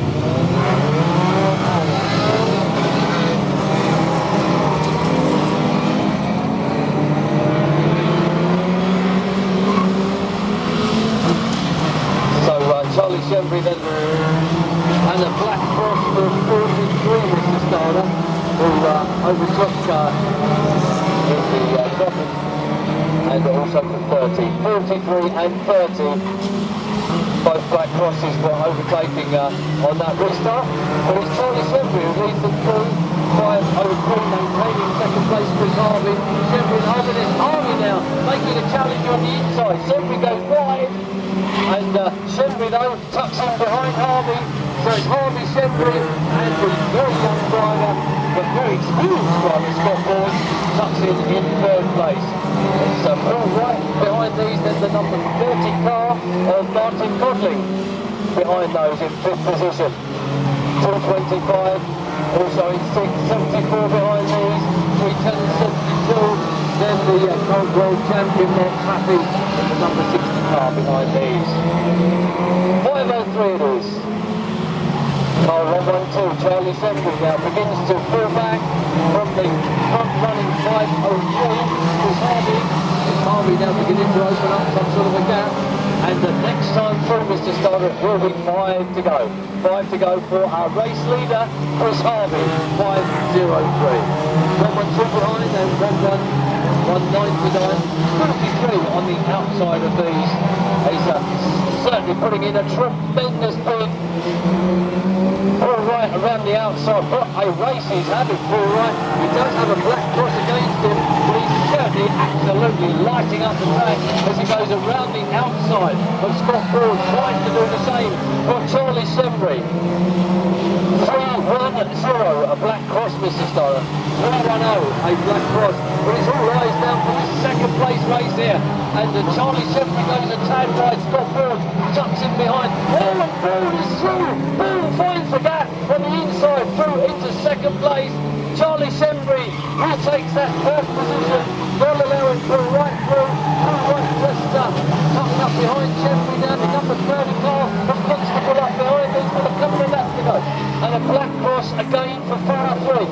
So Charlie Shembry then, and a black cross for 43 Mr. Starter, who overtook in the dropping. And also for 30, 43 and 30, both black crosses were overtaking on that restart. But it's Charlie Shembry who leads them through, 503 maintaining second place Chris Harvey. Shembry and Harvey, there's Harvey now making a challenge on the inside. Shembry goes wide, and Shembry though tucks in behind Harvey. So it's Harvey, Shembry, and the very young driver, but very experienced driver, Scott Bourne, tucks in third place. It's Paul right behind these, then the number 30 car of Martin Codling behind those in 5th position. 225, also in 6th, 74 behind these, 310 and 72. Then the current world champion Mark Happy in the number 60 car behind these. 503 it is. Car 112, Charlie Shembry now begins to pull back from the front running 503. Is Harvey now beginning to open up some sort of a gap, and the next time through Mr. Starter it will be 5 to go. 5 to go for our race leader, Chris Harvey, 503. 112 behind and 199, 33 on the outside of these. He's certainly putting in a tremendous bid. Paul Wright around the outside, what a race he's having, Paul Wright. He does have a black cross against him, but he's certainly absolutely lighting up the track as he goes around the outside of Scott Bourne, trying to do the same for Charlie Shembry. 310, a black cross, Mr. Starter. 310, a black cross. But it's all eyes down for this second place race here. And Charlie Shembry goes a tad wide, Scott Bourne tucks in behind. Oh, and Bourne is through. Bourne finds the gap on the inside, through into second place. Charlie Shembry, who takes that first position, will allow him to right through. Right just tucked up behind Shembry down the number 30 car of Constable up behind these with a couple of laps to go. And a black cross again for 43.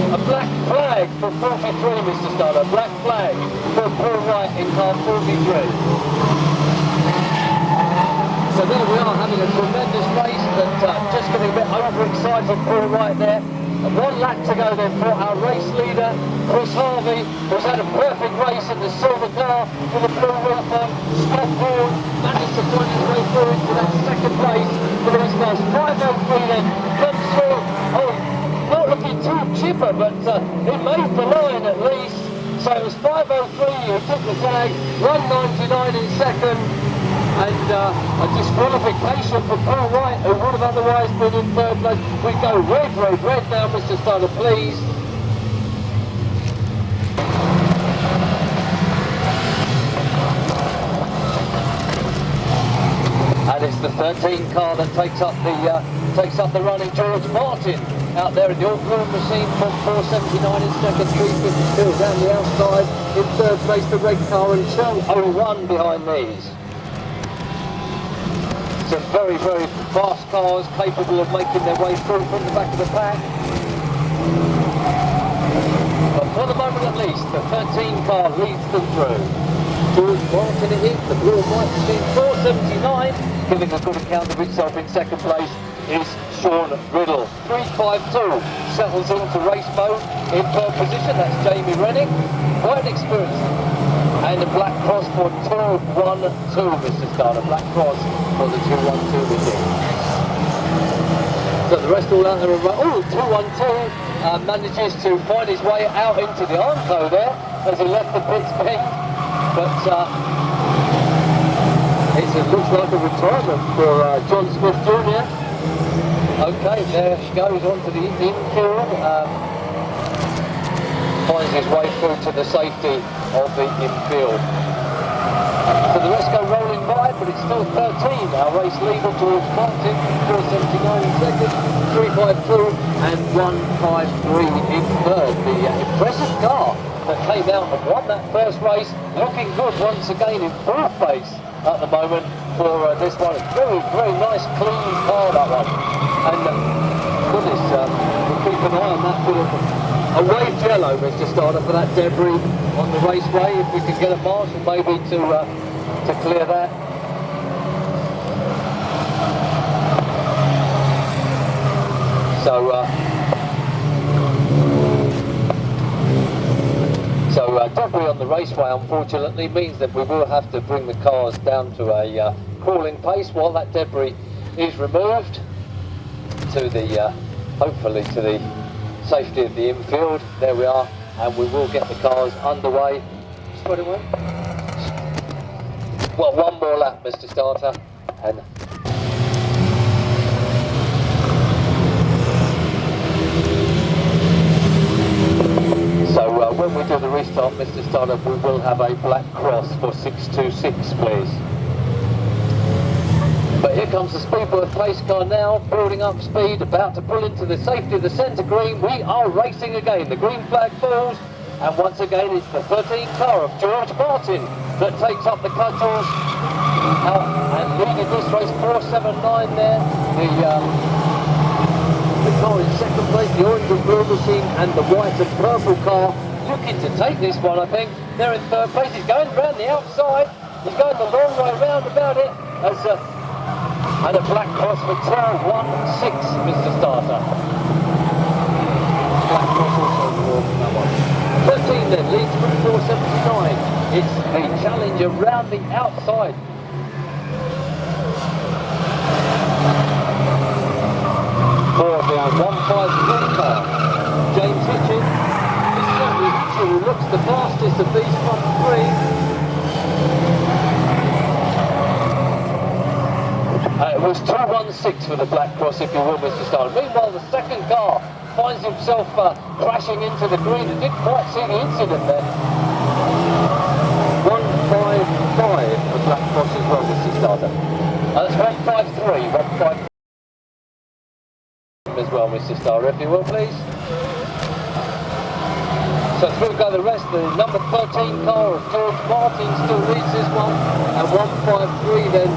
A black flag for 43, Mr. Starter. Black flag for Paul Wright in car 43. So there we are, having a tremendous race, but just getting a bit overexcited. Paul Wright there. And 1 lap to go then for our race leader, Chris Harvey, who's had a perfect race in the silver car with the blue roof on. Scott Bourne managed to find his way through into that second place for these guys. 503 then comes through. Oh, not looking too chipper, but he made the line at least. So it was 503 who took the flag, 199 in second. And a disqualification for Paul Wright, who would have otherwise been in third place. We go red, red, red now, Mr. Starter, please. And it's the 13 car that takes up the running. George Martin out there in the all-blue machine from 479 in second, 352 down the outside. In third place, the red car and 201 behind these. Some very, very fast cars capable of making their way through from the back of the pack. But for the moment at least, the 13 car leads them through. George Martin it is, the blue and white machine 479, giving a good account of itself in second place is Sean Riddle. 352 settles into race mode in third position, that's Jamie Rennick, quite experienced. And the black cross for 212, Mr. Starter, black cross for the 212 indeed. So the rest all out there, 212 manages to find his way out into the Armco there as he left the pits pink. But it looks like a retirement for John Smith Jr. Okay, there she goes onto the infield. Finds his way through to the safety of the infield. So the rest go rolling by, but it's still 13. Our race leader, George Martin, 479 in second, 352 and 153 in third. The impressive car that came out and won that first race, looking good once again in fourth place at the moment for this one. Very, very nice, clean car, that one. And goodness, we'll keep an eye on that bit of a wave yellow, Mr. Starter, for that debris on the raceway. If we can get a marshal maybe to clear that. So debris on the raceway unfortunately means that we will have to bring the cars down to a crawling pace while that debris is removed to the hopefully to the safety of the infield. There we are, and we will get the cars underway. Well, one more lap, Mr. Starter, and so when we do the restart, Mr. Starter, we will have a black cross for 626, please. But here comes the Speedworth pace car now, building up speed, about to pull into the safety of the centre green. We are racing again. The green flag falls, and once again it's the 13 car of George Martin that takes up the cudgels and leading this race 479 there. The car in second place, the orange and blue machine, and the white and purple car looking to take this one, I think. They're in third place. He's going round the outside. He's going the long way round about it as and a black cross for 216, Mr. Starter. Black cross also involved in that one. 13 then leads from 479. It's the challenger round the outside. For the 153 car, James Hitchin. It's certainly Hitchin who looks the fastest of these front three. It was 216 for the black cross, if you will, Mr. Starter. Meanwhile, the second car finds himself crashing into the green. I didn't quite see the incident there. 155 for black cross as well, Mr. Starter. That's 153, 153 as well, Mr. Starter, if you will, please. So through go the rest. The number 13 car of George Martin still leads this one, and 153 then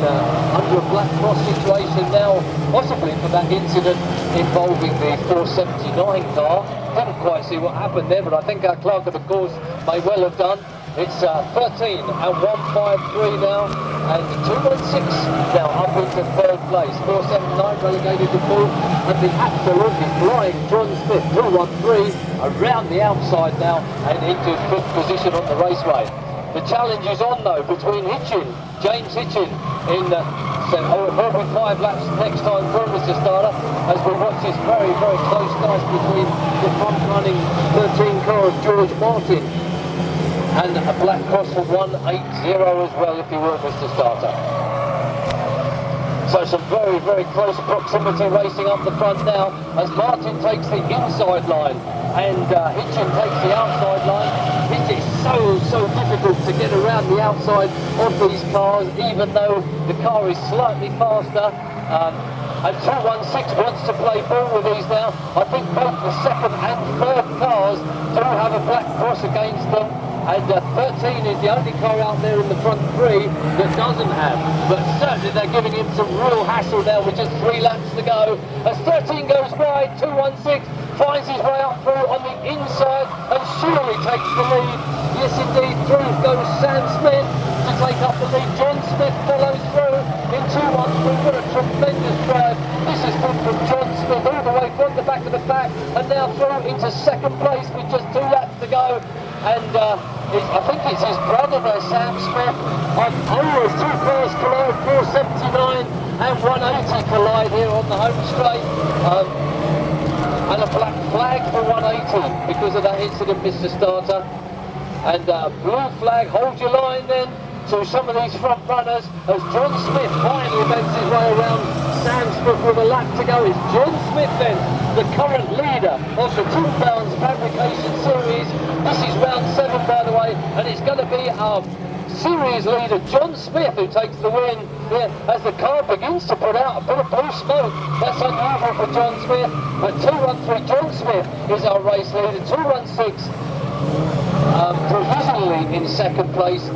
under a black cross situation now, possibly for that incident involving the 479 car. Didn't quite see what happened there, but I think our clerk of the course may well have done. It's 13 and 153 now, and 216 now up into third place. 479 relegated to fourth, and the absolutely flying John Smith 213 around the outside now and into fifth position on the raceway. The challenge is on though between Hitchin, James Hitchin, in will be 5 laps next time through, Mr. Starter, as we watch this very, very close start between the front running 13 car of George Martin and a black cross for 180 as well, if you will, Mr. Starter. So some very, very close proximity racing up the front now as Martin takes the inside line and Hitchin takes the outside line. It is so difficult to get around the outside of these cars, even though the car is slightly faster. And 216 wants to play ball with these now. I think both the second and third cars do have a black cross against them. And 13 is the only car out there in the front three that doesn't have. But certainly they're giving him some real hassle now with just 3 laps to go. As 13 goes by, 216 finds his way up through on the inside and surely takes the lead. Yes indeed, through goes Sam Smith to take up the lead. John Smith follows through in 213. What a tremendous drive. This is good from John Smith all the way from the back of the pack and now through into second place with just 2 laps to go. And I think it's his brother there, Sam Smith. Almost 2 cars collide, 479 and 180 collide here on the home straight. And a black flag for 180 because of that incident, Mr. Starter. And blue flag, hold your line then to some of these front runners as John Smith finally bends his way around Sam Smith with a lap to go. It's John Smith then, the current leader of the 2 Bounds Fabrication Series. This is round 7 by the way, and it's going to be our series leader John Smith who takes the win here as the car begins to put out a bit of blue smoke. That's unusual for John Smith. But 213 John Smith is our race leader. 216 provisionally in second place.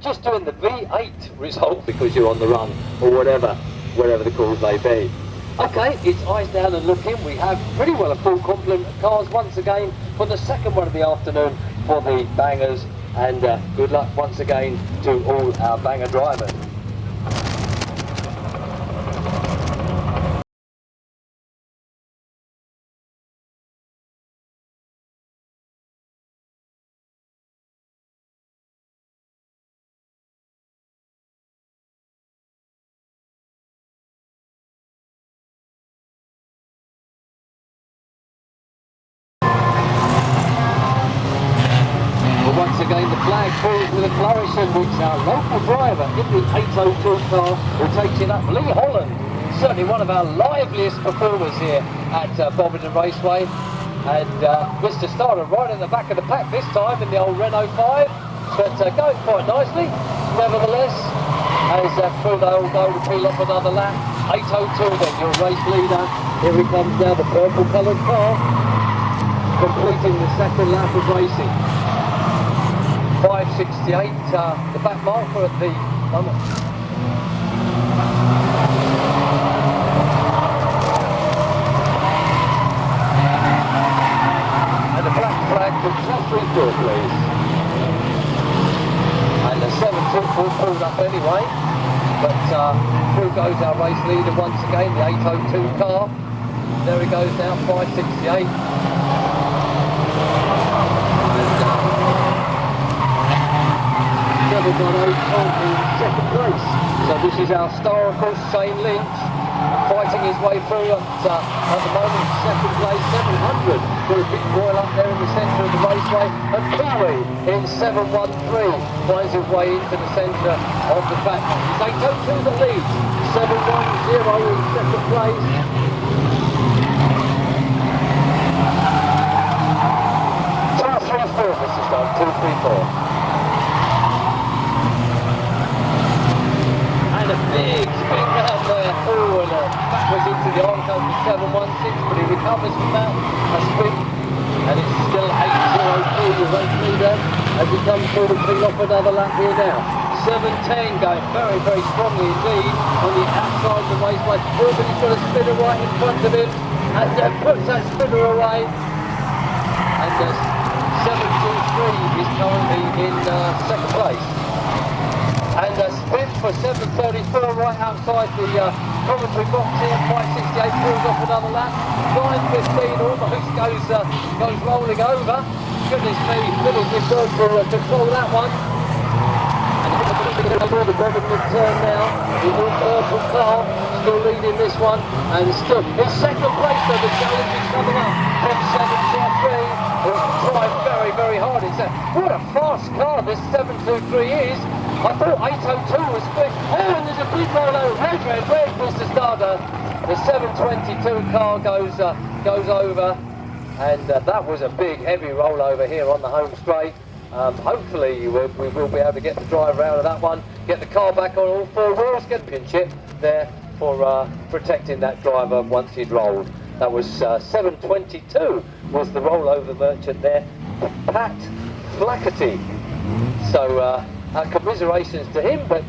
just doing the V8 result because you're on the run or whatever the cause may be. Okay, it's eyes down and looking. We have pretty well a full complement of cars once again for the second one of the afternoon for the bangers, and good luck once again to all our banger drivers. Once again, the flag falls with a flourish, and it's our local driver in the 802 car who takes it up. Lee Holland, certainly one of our liveliest performers here at Bovingdon Raceway, and Mr. Starter right in the back of the pack this time in the old Renault 5, but going quite nicely nevertheless, as through they'll go to peel off another lap. 802 then, your race leader. Here he comes now, the purple coloured car, completing the second lap of racing. 5:68, the back marker at the moment. And the black flag from 234, please. And the 7-2 pulled up anyway, but through goes our race leader once again, the 802 car. There he goes now, 5:68. 7-1-8 in second place. So this is our star, of course, Shane Lynch, fighting his way through at the moment, second place, 700. Got a big royal up there in the centre of the raceway. And Corey in 7-1-3 finds his way into the centre of the track. It's 802 that leads, 7-1-0 in second place. 2-3-4, Mr. Starr, 2-3-4. A big spin down there, oh, and backwards into the oncoming 716, but he recovers from that, a spin, and it's still 802, the race leader, as he comes through to peel off another lap here now. 710 going very, very strongly indeed on the outside of the raceway. But he's got a spinner right in front of him, and puts that spinner away, and 723 is currently in second place. And a spin for 734 right outside the commentary box here. 568 pulls off another lap. 915 almost goes rolling over. Goodness me, little difficult to control that one. And the Bovingdon turn now. The all purple car still leading this one, and still in second place. So the challenge is coming up from 723. It's tried very, very hard. What a fast car this 723 is. I thought 802 was quick. Oh, and there's a big rollover. Red, Mr. Starter. The 722 car goes over, and that was a big, heavy rollover here on the home straight. Hopefully we will be able to get the driver out of that one, get the car back on all four wheels, get the championship there for protecting that driver once he'd rolled. That was 722 was the rollover merchant there, Pat Flaherty. So our commiserations to him, but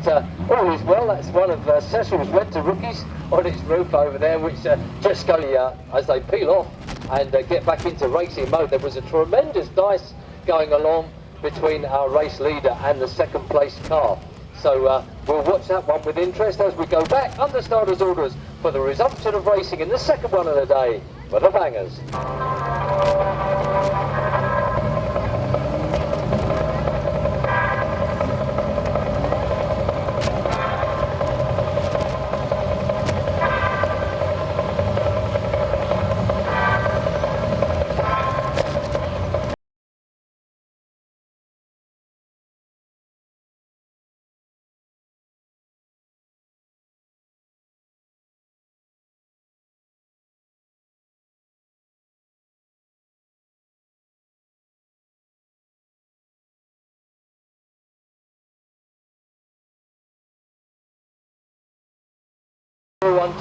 all is well. That's one of Cecil's winter rookies on his roof over there, which just go as they peel off and get back into racing mode. There was a tremendous dice going along between our race leader and the second place car. So we'll watch that one with interest as we go back under starters' orders for the resumption of racing in the second one of the day for the bangers.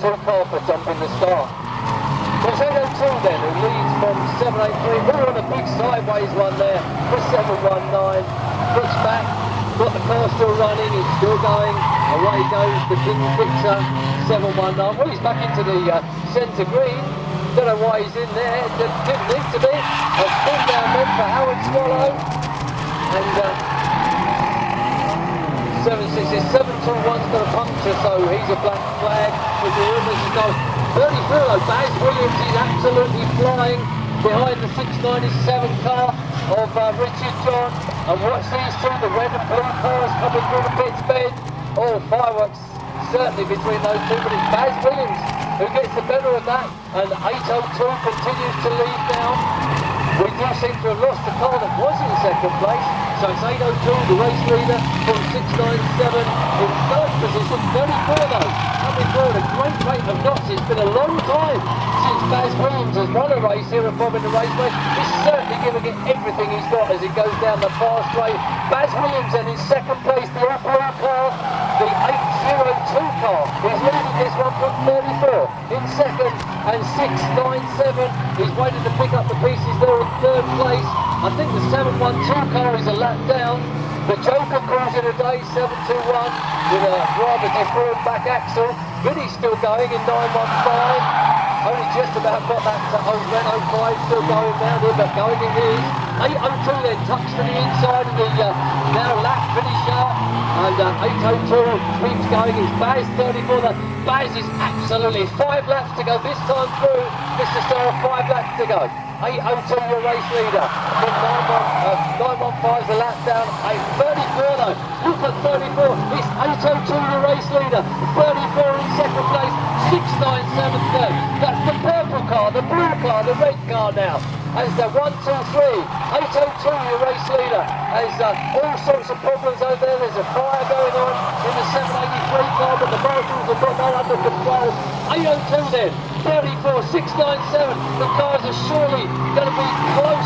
Two car for jumping the start. There's 802 then, who leads from 783. We're on a big sideways one there for 719. Looks back, got the car still running, it's still going. Away goes the King Fixer 719. Well, he's back into the centre green. Don't know why he's in there. Didn't need to be. A spin down then for Howard Swallow. And 721's got a puncture, so he's a black flag. With the rumours to go 34 though. Baz Williams is absolutely flying behind the 697 car of Richard John. And watch these two, the red and blue cars coming through the pit's bed. Oh, fireworks certainly between those two, but it's Baz Williams who gets the better of that. And 802 continues to lead now. We do seem to have lost the car that was in second place. So it's 802, the race leader, from 697 in third position. 34 though, coming through at a great rate of knots. It's been a long time since Baz Williams has won a race here at Bovingdon Raceway. He's certainly giving it everything he's got as it goes down the fast straight. Baz Williams in his second place, the all-blue car, the 802 car. He's leading this one from 34 in second, and 697. He's waiting to pick up the pieces there in third place. I think the 712 car is a lap down. The Joker calls it a day, 721, with a rather deformed back axle. Vinny's still going in 915. Only just about got that old Renault 5 still going round here, but going in his. 802 then tucks to the inside of the now lap finisher. And 802 keeps going. It's Baz 34. Baz is absolutely 5 laps to go this time through. Mr. Starr, 5 laps to go. 802 your race leader. From 915's a lap down. 834 though. Look at 34. It's 802 your race leader. 34 in second place. 697 third. That's the purple car, the blue car, the red car now. As the 1, 2, 3, 802 your race leader. Has all sorts of problems over there. There's a fire going on in the 783 car, but the marshals have got that under control. 802 then, 34, 697. The cars are surely going to be close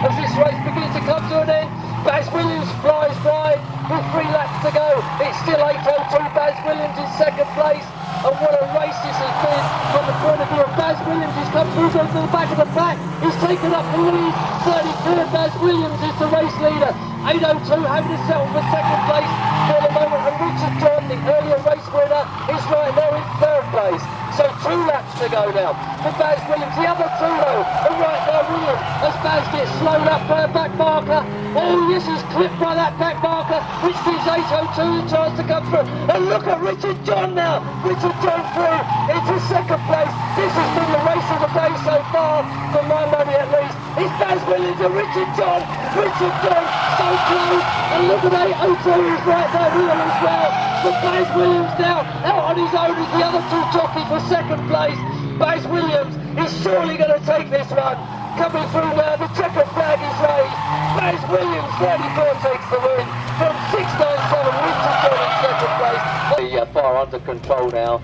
as this race begins to come to an end. Baz Williams flies by with 3 laps to go. It's still 802, Baz Williams in second place. And what a race this has been from the point of view of Baz Williams. He's come through to the back of the pack. He's taken up the lead. 33rd, Baz Williams is the race leader. 802 having to settle for second place for the moment. And Richard John, the earlier race winner, is right there in third place. So 2 laps to go now for Baz Williams. The other 2 though are right there with him as Baz gets slowed up by a back marker. Oh yes, he's clipped by that back marker, which gives 802 a chance to come through. And look at Richard John now. Richard John through into second place. This has been the race of the day so far, for my money at least. It's Baz Williams and Richard John. Richard John so close. And look at 802 is right there with him as well. But Baz Williams now out on his own as the other 2 jockeys for second place. Baz Williams is surely going to take this one. Coming through now, the checkered flag is raised. Baz Williams, 34, takes the win from 697. Richard John in second place. The far under control now.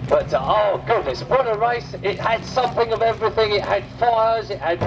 But oh goodness, what a race. It had something of everything. It had fires, it had...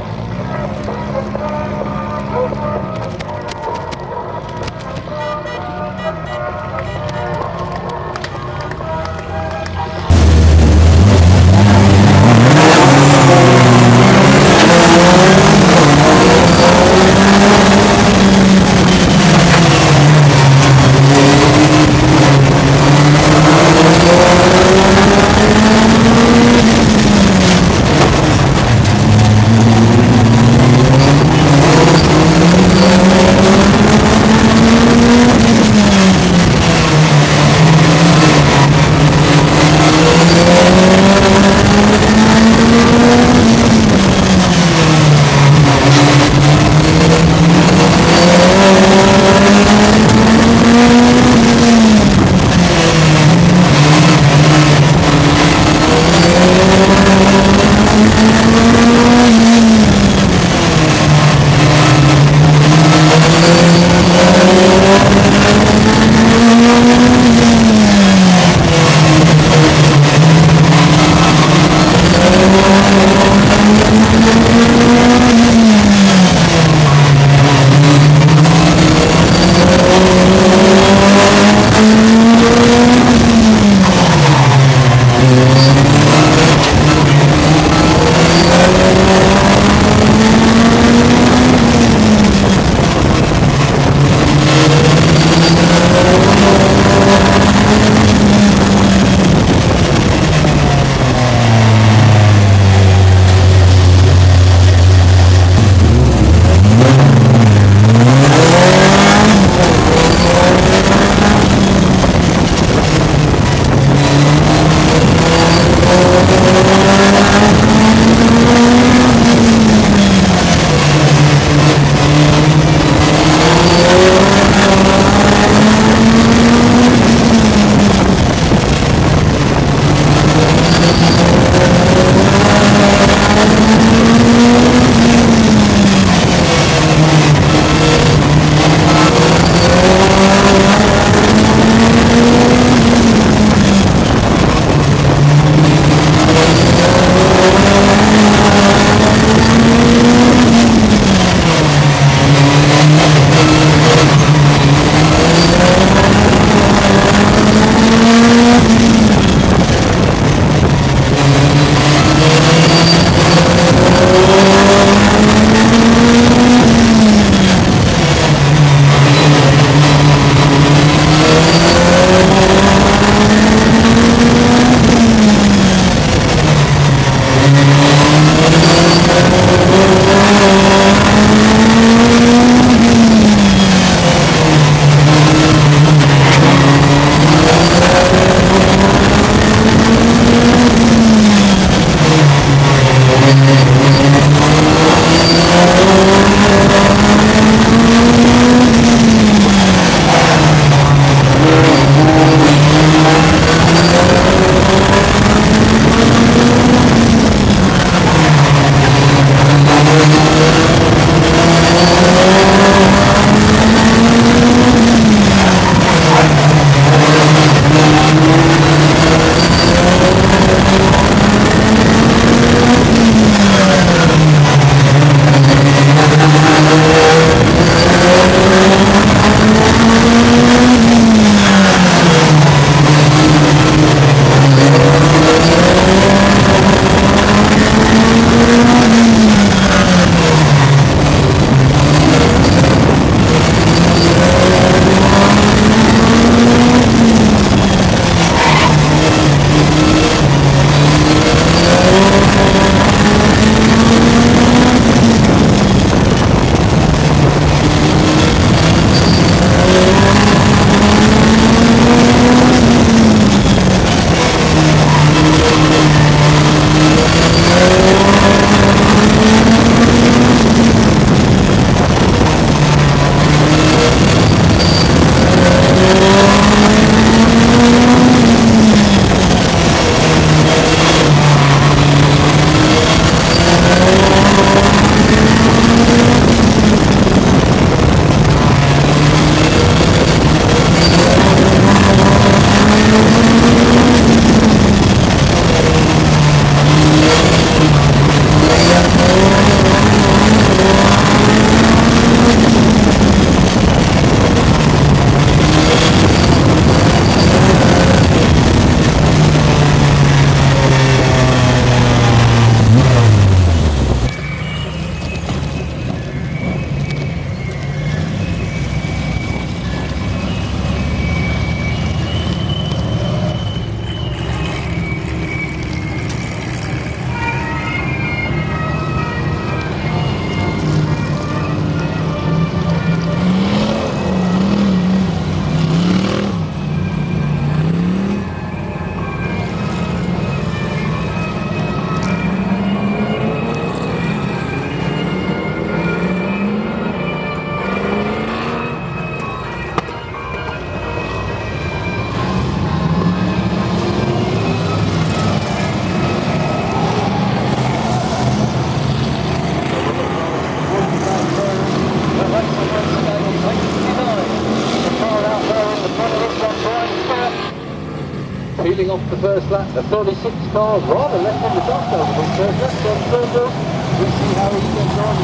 leading off the first lap. The 36 car rather left in the dust over the first lap. So Turnbull, we see how he gets on.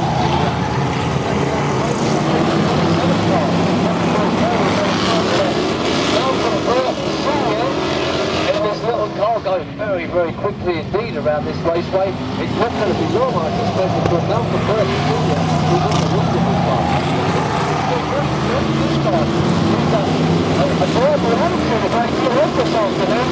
This little car goes very, very quickly indeed around this raceway. It's not going to be long, I suspect, until Malcolm Burke Jr. is in the wonderful car. This car. A driver attitude of ATM this afternoon,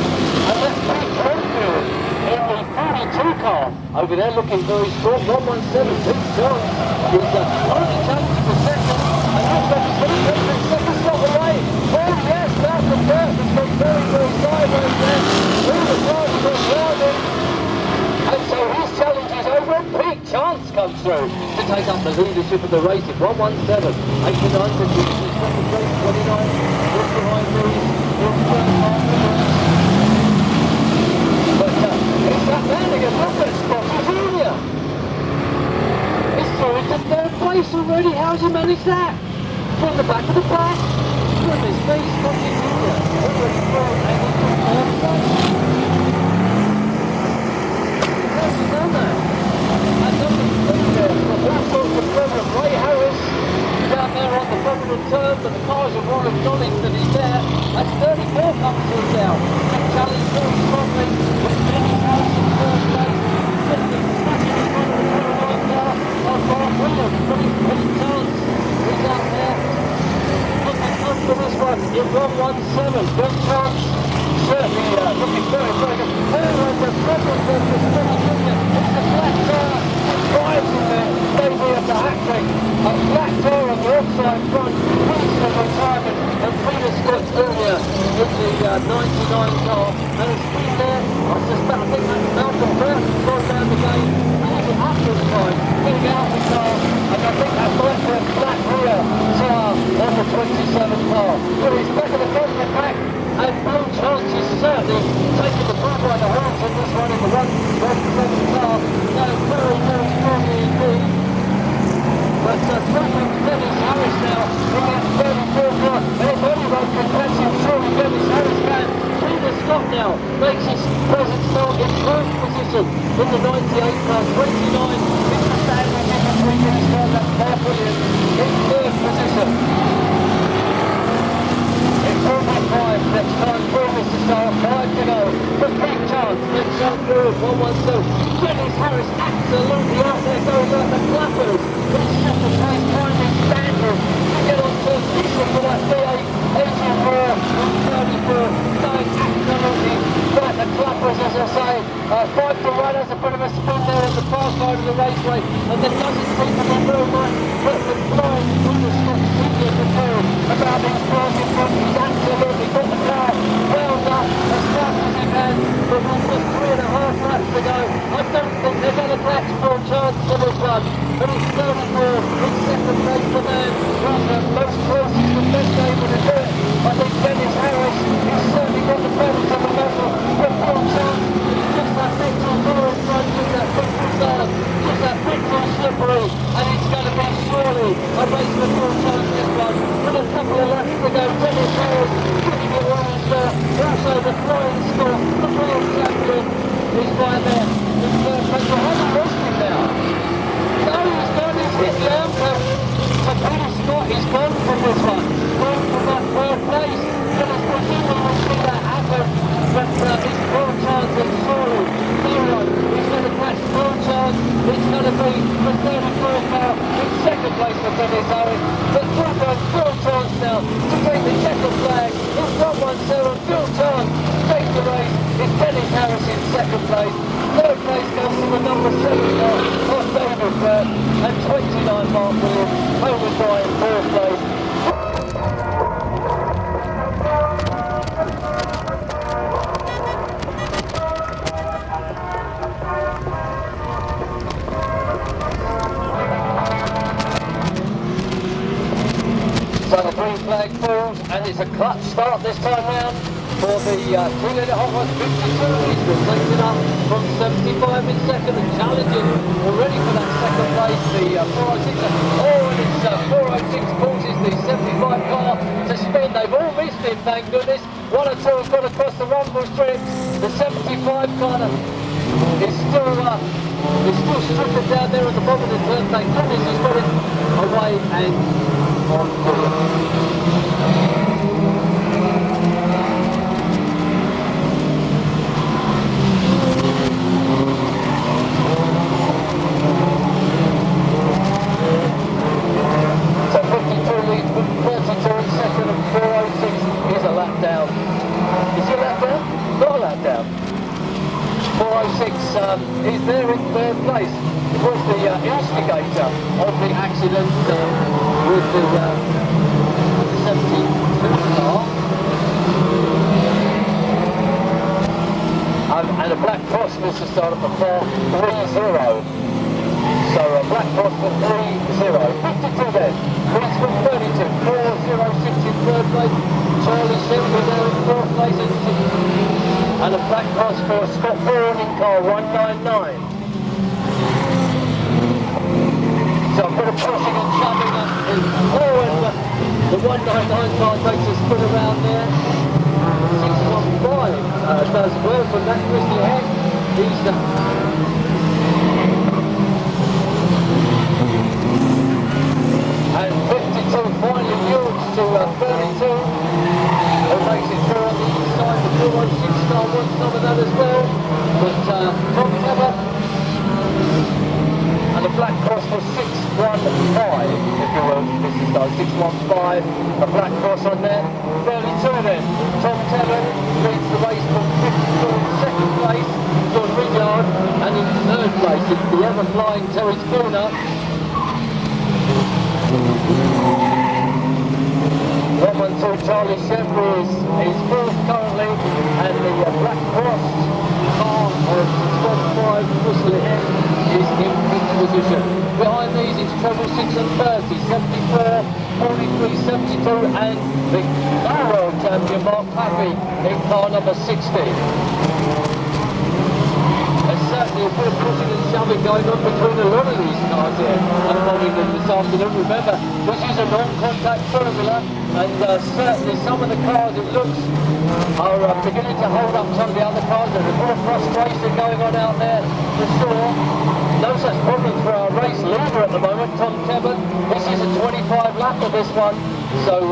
and that's Pete Renfield in the 42 car over there looking very strong. 117, Pete Johns is only challenging for second, and that's going to be second slot away. Oh yes, Malcolm Burke has gone very, very sideways there. All the drivers are driving, and so his challenge is over, and Pete Chance comes through to take up the leadership of the race at 117, 89 to 60, second place, 29. Just behind these, but it's that man again, look at Scotty Jr. He's through into third place already. How's he managed that? From the back of the pack. Goodness me, Scotty Jr. already through and he's in third place. How's he done that? And number 3 there, all sorts of problem. Ray Harris down there on the Bovingdon turn, but the cars have all acknowledged that he's there. That's 34 comes through now. That challenge very strongly with Benny Harris in first place. Smashing in front of the 29 car on Mark Williams. Pretty chance. He's out there. Looking up for this one in 117. Good chance. Certainly looking very, very good. There are the problems of the Scotty Jr. It's a black car. Drives in there. Maybe at the hat trick. A black car on the outside front. Winston retirement. And Peter Scott earlier in the 99 car. And it's been there. I suspect, I think that's Malcolm Burke has gone down the game. Using up this time. Getting out of the car. And I think that might be a black rear tire on the 27 car. But he's back at the front of the pack. And no chance is certainly taking the bull by the horns in this one in the 117 car. No, very, very strongly indeed. But Dennis Harris now in that 34 car. And if anyone can catch him, surely Dennis Harris can. Peter Scott now makes his presence known in first position in the 98 car. 29 is the standing in between these cars. That's Mark Williams in third position. It's 4.5 next time for Mr. Star, 5 to go. But Pete Chance makes up through 112. Dennis Harris absolutely out there going like the clappers. But he's second place finding standard to get on first position for that V8 engine roar in 34. Going absolutely like the clappers, as I say. 5 to 1 has a bit of a spin there at the far side of the raceway, and there doesn't seem to be very much but the flying Peter Scott Senior to do about these cars in front. He's absolutely got the car wound up as fast as he can, but with just 3.5 laps to go, I don't think there's other laps for a chance for this one. But it's 34 in second place for man who's the most closest and best able to do it. I think Dennis Harris has certainly got the presence of the muscle, but for a chance, it's just that bit too far in front, just that bit too far, just that bit too slippery, and it's going to be surely a race for full chance this one. With a couple of laps to go, Dennis Harris getting it right there. Also the flying score, the world champion is right there. He's third place. I haven't lost him now. No, he's gone, he's hit the outcome. So Peter Scott is gone from this one. Gone from that third place. But it's possible to see that happen. But it's full chance and surely no one is going to catch full chance. It's going to be the 34th now. It's second place for Dennis Harris. But Clapper's full chance now to take the checkered flag. It's 117, full chance. Take the race. It's Dennis Harris in second place. Third place goes to the number 7 car of David Burke. And 29 Mark Williams. Over by in fourth place. So the green flag falls, and it's a clutch start this time round for the 3-litre Hot Rod 52. He's been lifted up from 75 in second and challenging already for that second place. The 406. Oh, and it's 406 causes the 75 car to spin. They've all missed him, thank goodness. One or two has got across the rumble strips. The 75 car is still stripping down there at the bottom of the turn. Thank goodness he's got it away and on So 52 leads with 32 in second and 406 is a lap down. Is he a lap down? Not a lap down. 406 is there in third place. It was the instigator of the accident with the 72 car. And a black cross missed the start of the 4-3-0. So a black cross for 3-0. 52 then. Leads from 32. 4-0-6 in third place. Charlie Silver there in fourth place. And a black cross for Scott Bourne in car 199. So a bit of pushing and shoving up in and the 199 car takes a spin around there. 615 does well from that Christy Head. He's and 52 finally yields to 32. Who makes it through on the inside. The 406 car wants some of that as well. But Tom Tebber and the black cross for 615, if you will. This is though 615. A black cross on there. 32 then. Tom Tebber leads the race from 52 in second place. John Ridyard, and in third place it's the ever flying Terry Spooner. 112 Charlie Sheffrey is fourth currently, and the black cross car of 615 Bristol Head is in fifth position. Behind these it's treble 6 and 30, 74, 43, 72, and the world champion Mark Pappy in car number 60. There's certainly a bit of pushing and shoving going on between a lot of these cars here at Bovingdon this afternoon. Remember, this is a non-contact formula, and certainly some of the cars, it looks, are beginning to hold up some of the other cars. There's a bit of frustration going on out there for sure. No such problems for our race leader at the moment, Tom Tebber. This is a 25 lap of this one, so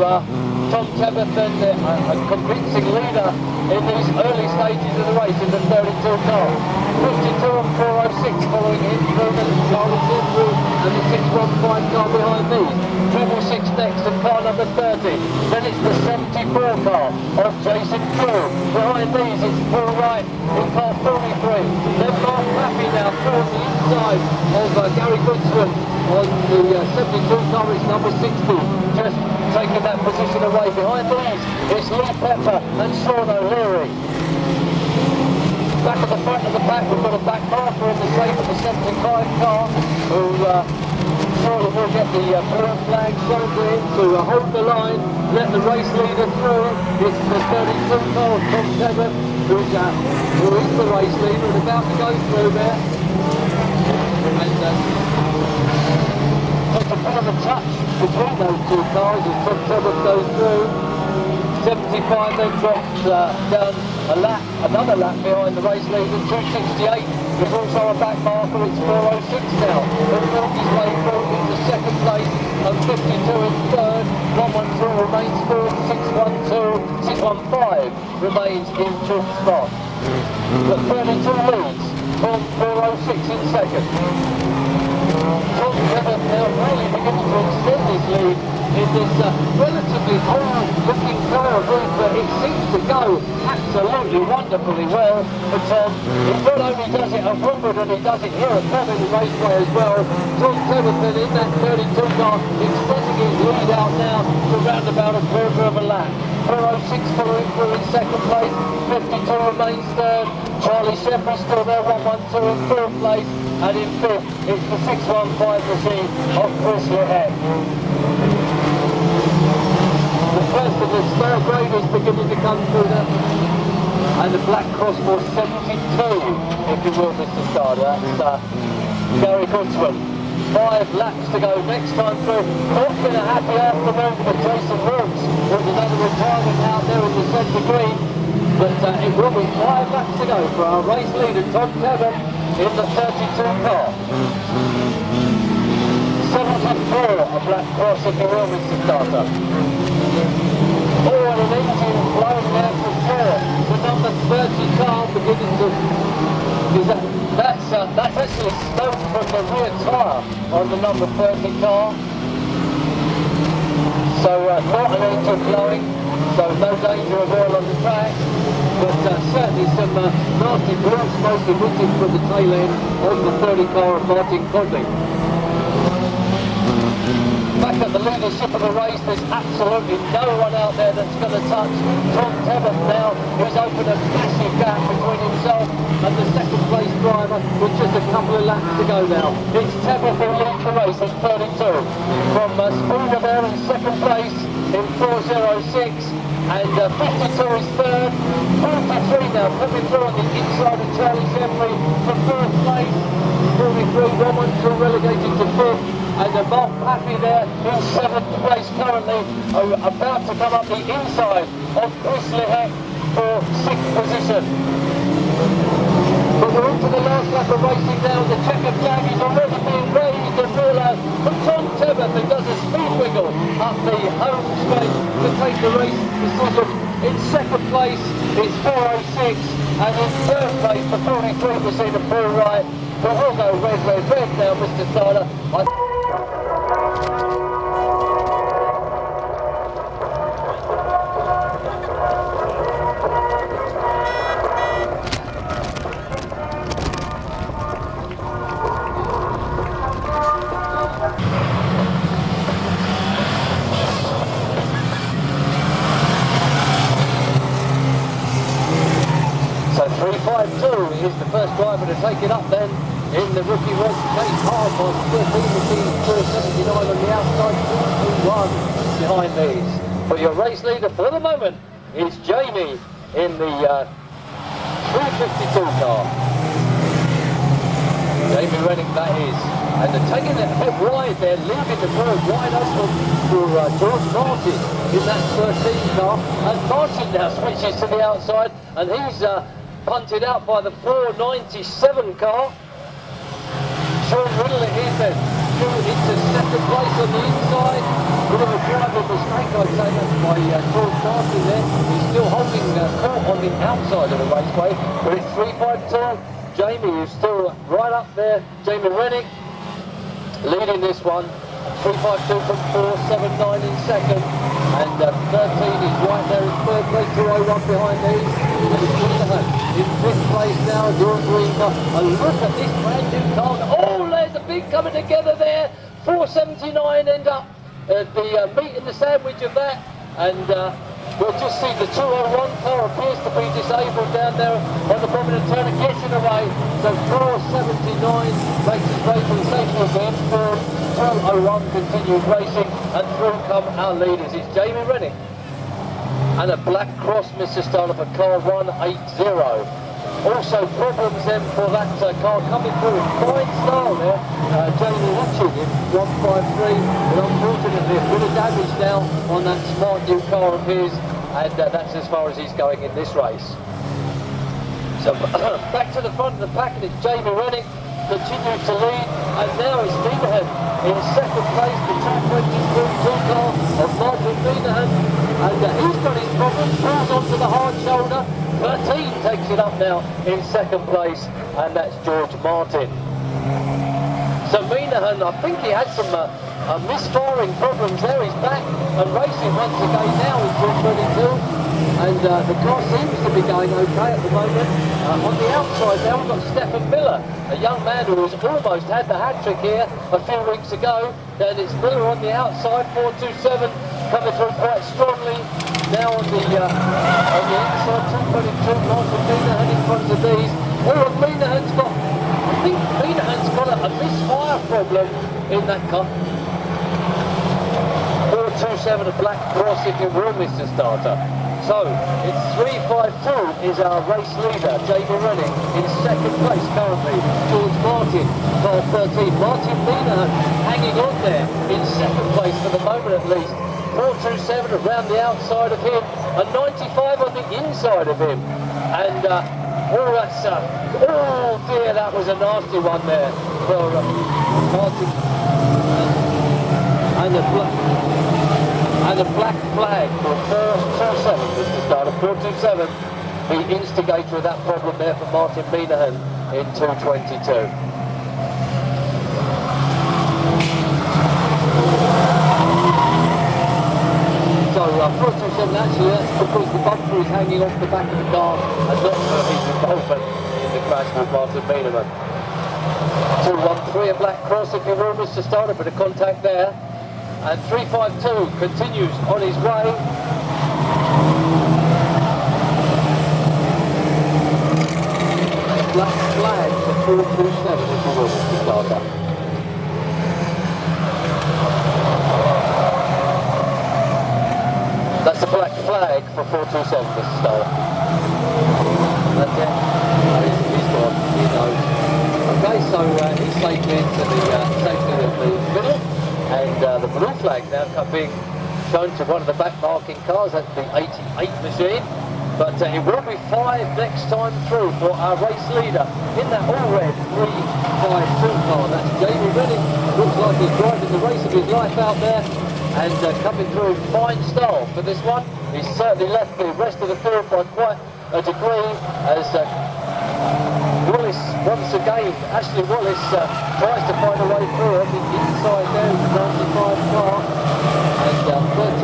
Tom Tebber then a convincing leader in these early stages of the race in the 32 car. 52 and 406 following him, Truman and Charlie Silver, and the 615 car behind these. Treble 6 next and car number 30. Then it's the 74 car of Jason Crew. Behind these it's Paul Wright in car 43. Then Mark Pappy now through the inside of Gary Goodsman on the 72 car, it's number 60. Just taking that position away. Behind these it's Lee Pepper and Sean O'Leary. Back at the front of the pack we've got a back marker in the shape of the 75 car who surely will get the blue flag shown to him to hold the line, let the race leader through. It's the 32 car of Tom Tebber who is the race leader and about to go through there. And just a bit of a touch between those two cars as Tom Tebber goes through. 75 then drops down a lap, another lap behind the race leader. 268 is also a back marker, it's 406 now. He'll walk his way through into second place and 52 in third. 112 remains fourth, 615 remains in fifth spot. But 32 leads from 406 in second. Tom Tebber now really beginning to extend his lead in this relatively old-looking car group, but it seems to go absolutely wonderfully well for Tom. He not only does it at Wimbledon, he does it here at Bovingdon Raceway as well. Tom Tebber in that 32 car, extending his lead out now to around about a quarter of a lap. 406 following through in second place, 52 remains third. Charlie Sheffrey still there, 112 in fourth place, and in fifth it's the 615 machine of Chris Lehead. The first of the spare grade is beginning to come through there, and the black cross for 72, if you will, Mr. Starter. That's Gary Goodsman. 5 laps to go next time through. Not been a happy afternoon for Jason Rooks. There's another retirement out there in the centre green. But it will be 5 laps to go for our race leader, Tom Tebben, in the 32 car. 74, a black cross if you will, Mr. Starter. Oh, and an engine blown there for 4. The number 30 car beginning to... That's actually smoke from the rear tyre on the number 30 car. So not an engine blowing, so no danger of oil on the track. But certainly some nasty blue smoke emitted from the tail end of the 30 car of Martin Conley. Back at the leadership of the race, there's absolutely no one out there that's going to touch Tom Tebben now, who's opened a massive gap between himself and the second place driver with just a couple of laps to go now. It's Tebben who leads the race at 32. From Spooner there in second place in 4:06, and 52 is third. 43 now coming through on the inside of Charlie Sheffrey for fourth place. 43 Roman relegated to fifth. And Mark Pappy there in 7th place currently, about to come up the inside of Chris Lehek for 6th position. But we're into the last lap of racing now. The checkered flag is already being raised and realised from Tom Tebben, who does a speed wiggle up the home straight to take the race decision. In 2nd place it's 4:06, and in 3rd place for 43% of full right. But we'll go red now, Mr. Tyler. So 352 is the first driver to take it up then in the rookie race. Chase hard by 13 479 on the outside, 221 behind these. But your race leader for the moment is Jamie in the 352 car. Jamie Rennick that is. And they're taking it a bit wide there, leaving the road wide open for George Martin in that 13 car. And Martin now switches to the outside, and he's punted out by the 497 car. Sean Riddle here then, into second place on the inside. Bit of a driver mistake, I'd say, that's by George Martin there. He's still holding court on the outside of the raceway, but it's 352. Jamie, who's still right up there. Jamie Rennick leading this one. 352 from 479 in second, and 13 is right there in third place, 201 behind these. In fifth place now, George Reaver. And look at this brand new car. Oh, there's a big coming together there. 479 end up at the meat and the sandwich of that, and we'll just see the 201 car appears to be disabled down there on the Bovingdon turn and gets in the way. So 479 makes its way from safety again. 201 continues racing, and through come our leaders. It's Jamie Rennick and a black cross, Mr. Starler, for car 180. Also problems then for that car coming through in fine style there. Jamie watching in 153, but unfortunately a bit of damage now on that smart new car of his, and that's as far as he's going in this race. So back to the front of the pack, and it's Jamie Rennick continuing to lead, and now it's Minahan in second place, the track 22 car of Martin Minahan, and he's got his problems, pulls onto the hard shoulder. 13 takes it up now in second place, and that's George Martin. So Minahan, I think he had some misfiring problems there. He's back and racing once again now in 222. And the car seems to be going okay at the moment. On the outside now we've got Stephen Miller, a young man who has almost had the hat-trick here a few weeks ago. And it's Miller on the outside, 427, coming through quite strongly. Now on the inside, 222, Martin Minahan in front of these. Oh, and Minahan's got, I think Minahan's got a misfire problem in that car. 427, a black cross if you will, Mr. Starter. So, it's 3:52 is our race leader, Jamie Rennie, in second place currently. George Martin, car 13. Martin Minahan hanging on there in second place for the moment at least. 427 around the outside of him, and 95 on the inside of him. And that's, oh dear, that was a nasty one there for Martin. And a black flag for 427, Mr. Starter, 427, the instigator of that problem there for Martin Minahan in 222. So 427, actually that's because the bumper is hanging off the back of the car and not for his involvement in the crash with Martin Minahan. 213, a black cross if you will, Mr. Starter, bit of contact there. And 352 continues on his way. A black flag for 427 if you will, Mr. Starter. That's a black flag for 427, Mr. Starter. That's it. He's gone, he knows. Okay, so he's safely into the middle. And the blue flag now being shown to one of the back marking cars, that's the 88 machine. But it will be 5 next time through for our race leader in that all red 352 car. That's Jamie Rennie. Looks like he's driving the race of his life out there and coming through in fine style for this one. He's certainly left the rest of the field by quite a degree as Wallace, once again, Ashley Wallace tries to find a way through on the inside there, the 95 car, and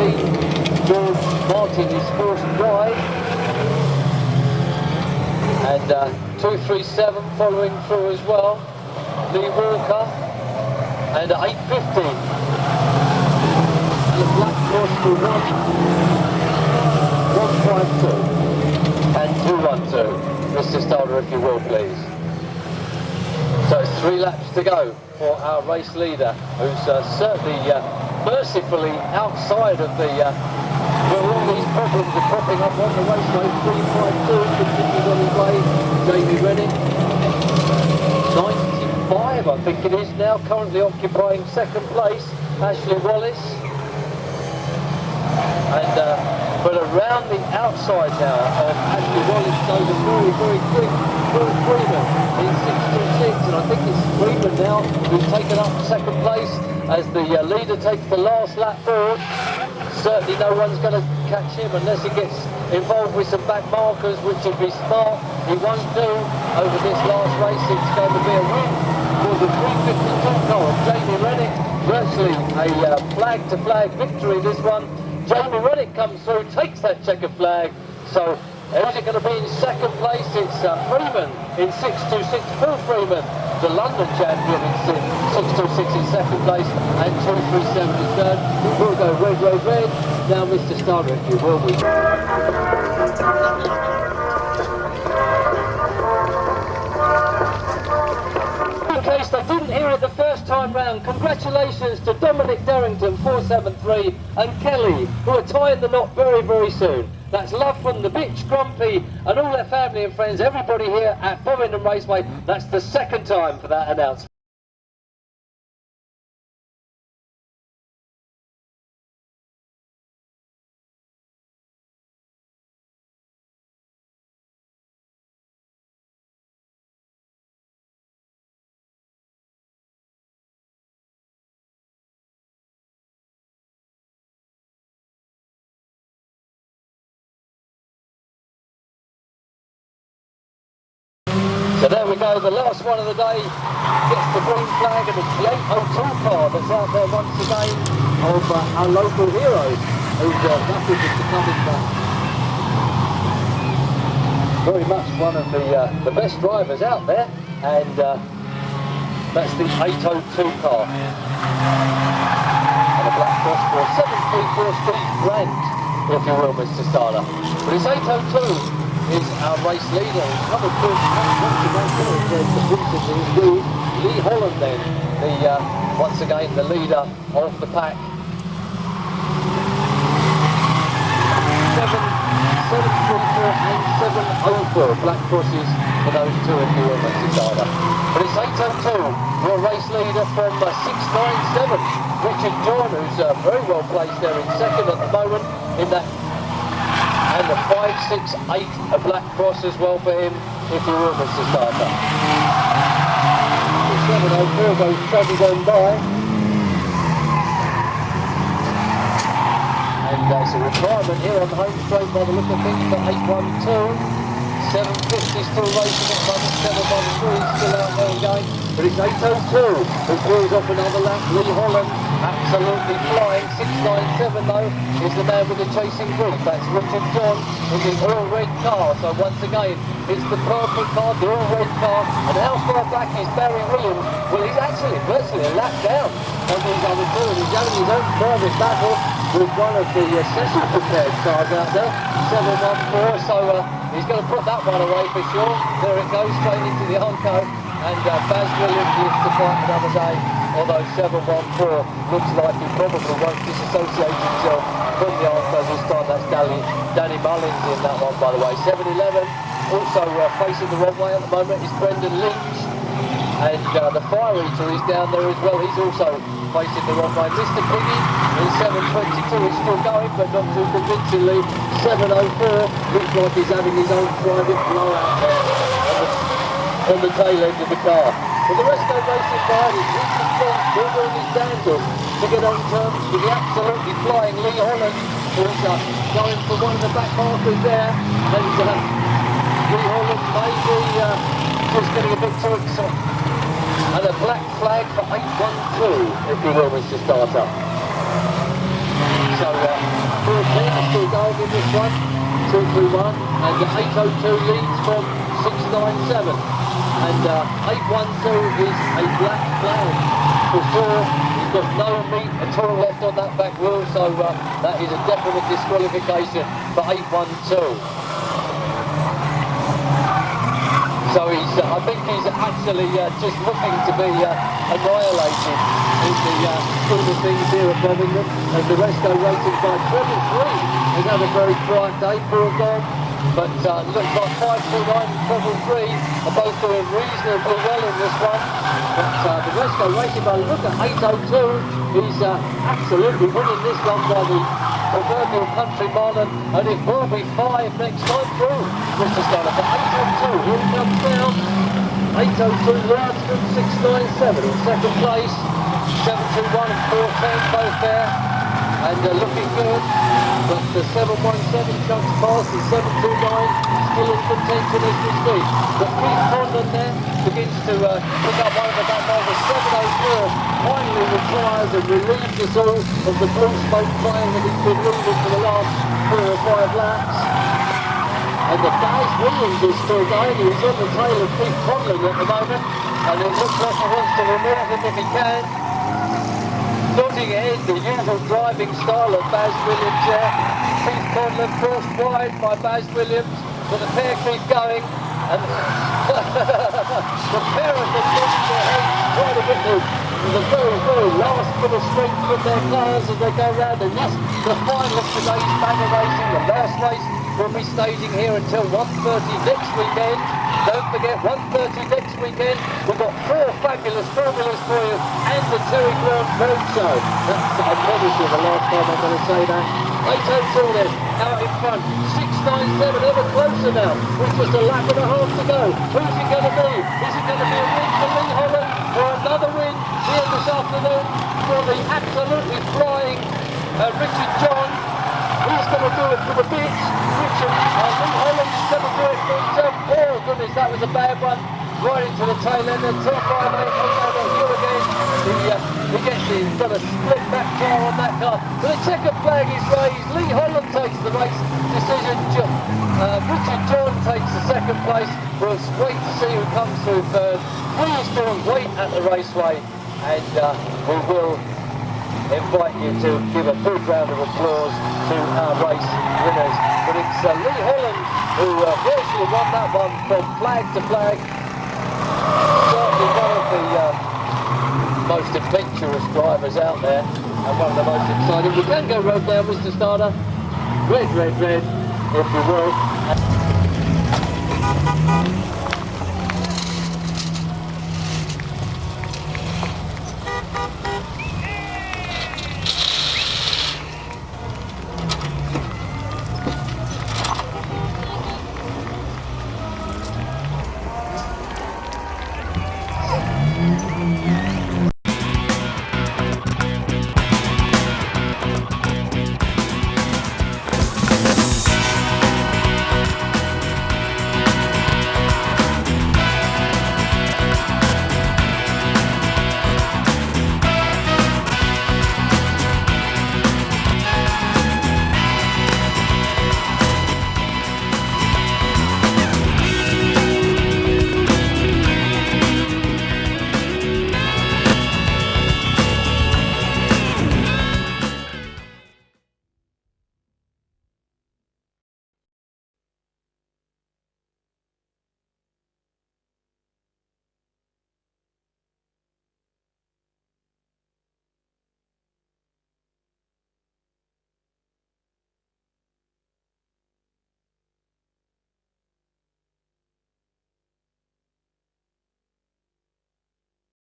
13, George Martin is forced wide, and 237 following through as well, Lee Walker, and 850, and a black cross for 152, and 212. Mr. Starter, if you will, please. So it's 3 laps to go for our race leader, who's certainly mercifully outside of the where all these problems are cropping up on the raceway. 352 continues on his way. Jamie Rennie, 95, I think it is now, currently occupying second place. Ashley Wallace, and but around the outside now of Ashley Wallace goes a very, very quick Paul Freeman in 626, and I think it's Freeman now who's taken up second place as the leader takes the last lap forward. Certainly no one's going to catch him unless he gets involved with some back markers, which would be smart. He won't do over this last race. It's going to be a win for the 352 car of Jamie Rennie. Virtually a flag-to-flag victory, this one. Jamie Rennie comes through, takes that checkered flag. So who's it going to be in second place? It's Freeman in 626. Paul Freeman, the London champion, in 626 in second place, and 237 in third. We'll go red, red, red. Now, Mr. Starter, if you will, in case they didn't hear it the first time round, congratulations to Dominic Derrington, 473, and Kelly, who are tying the knot very, very soon. That's love from the Bitch, Grumpy, and all their family and friends, everybody here at Bovingdon Raceway. That's the second time for that announcement. So there we go, the last one of the day gets the green flag, and it's the 802 car that's out there once again of our local heroes, who's rapid is becoming very much one of the best drivers out there, and that's the 802 car. And a black cross for a 734 speed brand, if you will, Mr. Starter. But it's 802. Is our race leader. Another good Lee Holland then, once again the leader of the pack. 704. Black crosses for those two if you will, Mr. Starter. But it's 802 for a race leader from 697. Richard John, who's very well placed there in second at the moment in that. And the 568, a black cross as well for him, if you will, Mr. Starter. The 704 goes trudging on by. And there's a requirement here on the home straight by the look of things for 812. 750 still racing at the moment, 713 still out there again. But it's 802 who pulls off another lap. Lee Holland absolutely flying. 697 though is the man with the chasing group. That's Richard John in the all red car. So once again, it's the purple car, the all red car. And how far back is Barry Williams? Well, he's actually virtually a lap down on these other two. And he's having his own private battle with one of the special prepared cars out there, 714. So he's going to put that one away for sure. There it goes, straight into the Onco. And Baz Williams lives to fight another day. Although 714 looks like he probably won't disassociate himself from the Onco this time. That's Danny Mullins in that one, by the way. 711 also facing the wrong way at the moment is Brendan Lynch. And the Fire Eater is down there as well. He's also facing the wrong way. Mr. Piggy in 722 is still going, but not too convincingly. 704 looks like he's having his own private blowout there on the tail end of the car. But the rest go racing by. It's Richard John still doing his dandle to get on terms with the absolutely flying Lee Holland, who's going for one of the back markers there. And Lee Holland maybe just getting a bit too excited. And a black flag for 812, if you will, Mr. Starter. So, 410 is still going in this one, 231, and the 802 leads from 697. And 812 is a black flag for sure. He's got no meat at all left on that back wheel, so that is a definite disqualification for 812. So I think he's actually just looking to be annihilated in the scheme of things here at Bovingdon. And the rest go racing by Treble 3 has had a very quiet day for a gone. But looks like 529 and Treble 3 are both doing reasonably well in this one. But the rest go racing by look at 802. He's absolutely winning this one by the proverbial country mile, and it will be 5 next time through, Mr. Starter. But 802, here he comes down. 802 large from 697 in second place. 721 and 410 both there, and looking good. But the 717 chunks past, the 729 still in contention as we speak. But Keith Condon there begins to pick up one of the back markers. 704 finally retires and relieves us all of the blue smoke trail that he's been leaving for the last 4 or 5 laps. And the Baz Williams is still going. He's on the tail of Keith Condon at the moment, and it looks like he wants to remove him if he can. Nodding ahead, the usual driving style of Baz Williams there. Keith Condon forced wide by Baz Williams, but the pair keep going, and the pair of them getting their heads quite a bit with the very, very last bit of strength with their cars as they go round. And yes, the final of today's Banger Racing, the last race, will be staging here until 1:30 next weekend. Don't forget, 1:30 next weekend, we've got 4 fabulous formulas for you and the Terry Grant Road Show. That's, I promise you, the last time I'm going to say that. 802 then, out in front, 697, ever closer now, with just a lap and a half to go. Who's it going to be? Is it going to be a win for Lee Holland, or another win here this afternoon for the absolutely flying Richard John? Who's going to do it for the bits? Richard, Lee Holland's going to do it for himself. Oh goodness, that was a bad one. Right into the tail end, and 258 over here again. He's got a split back car on that car. But the checkered flag is raised. Lee Holland takes the race decision. Richard John takes the second place. We'll wait to see who comes through third. Please do wait at the raceway, and we will invite you to give a big round of applause to our race winners. But it's Lee Holland who virtually won that one from flag to flag. Certainly one of the most adventurous drivers out there, and one of the most exciting. We can go road down, Mr. Starter. Red, red, red, if you will.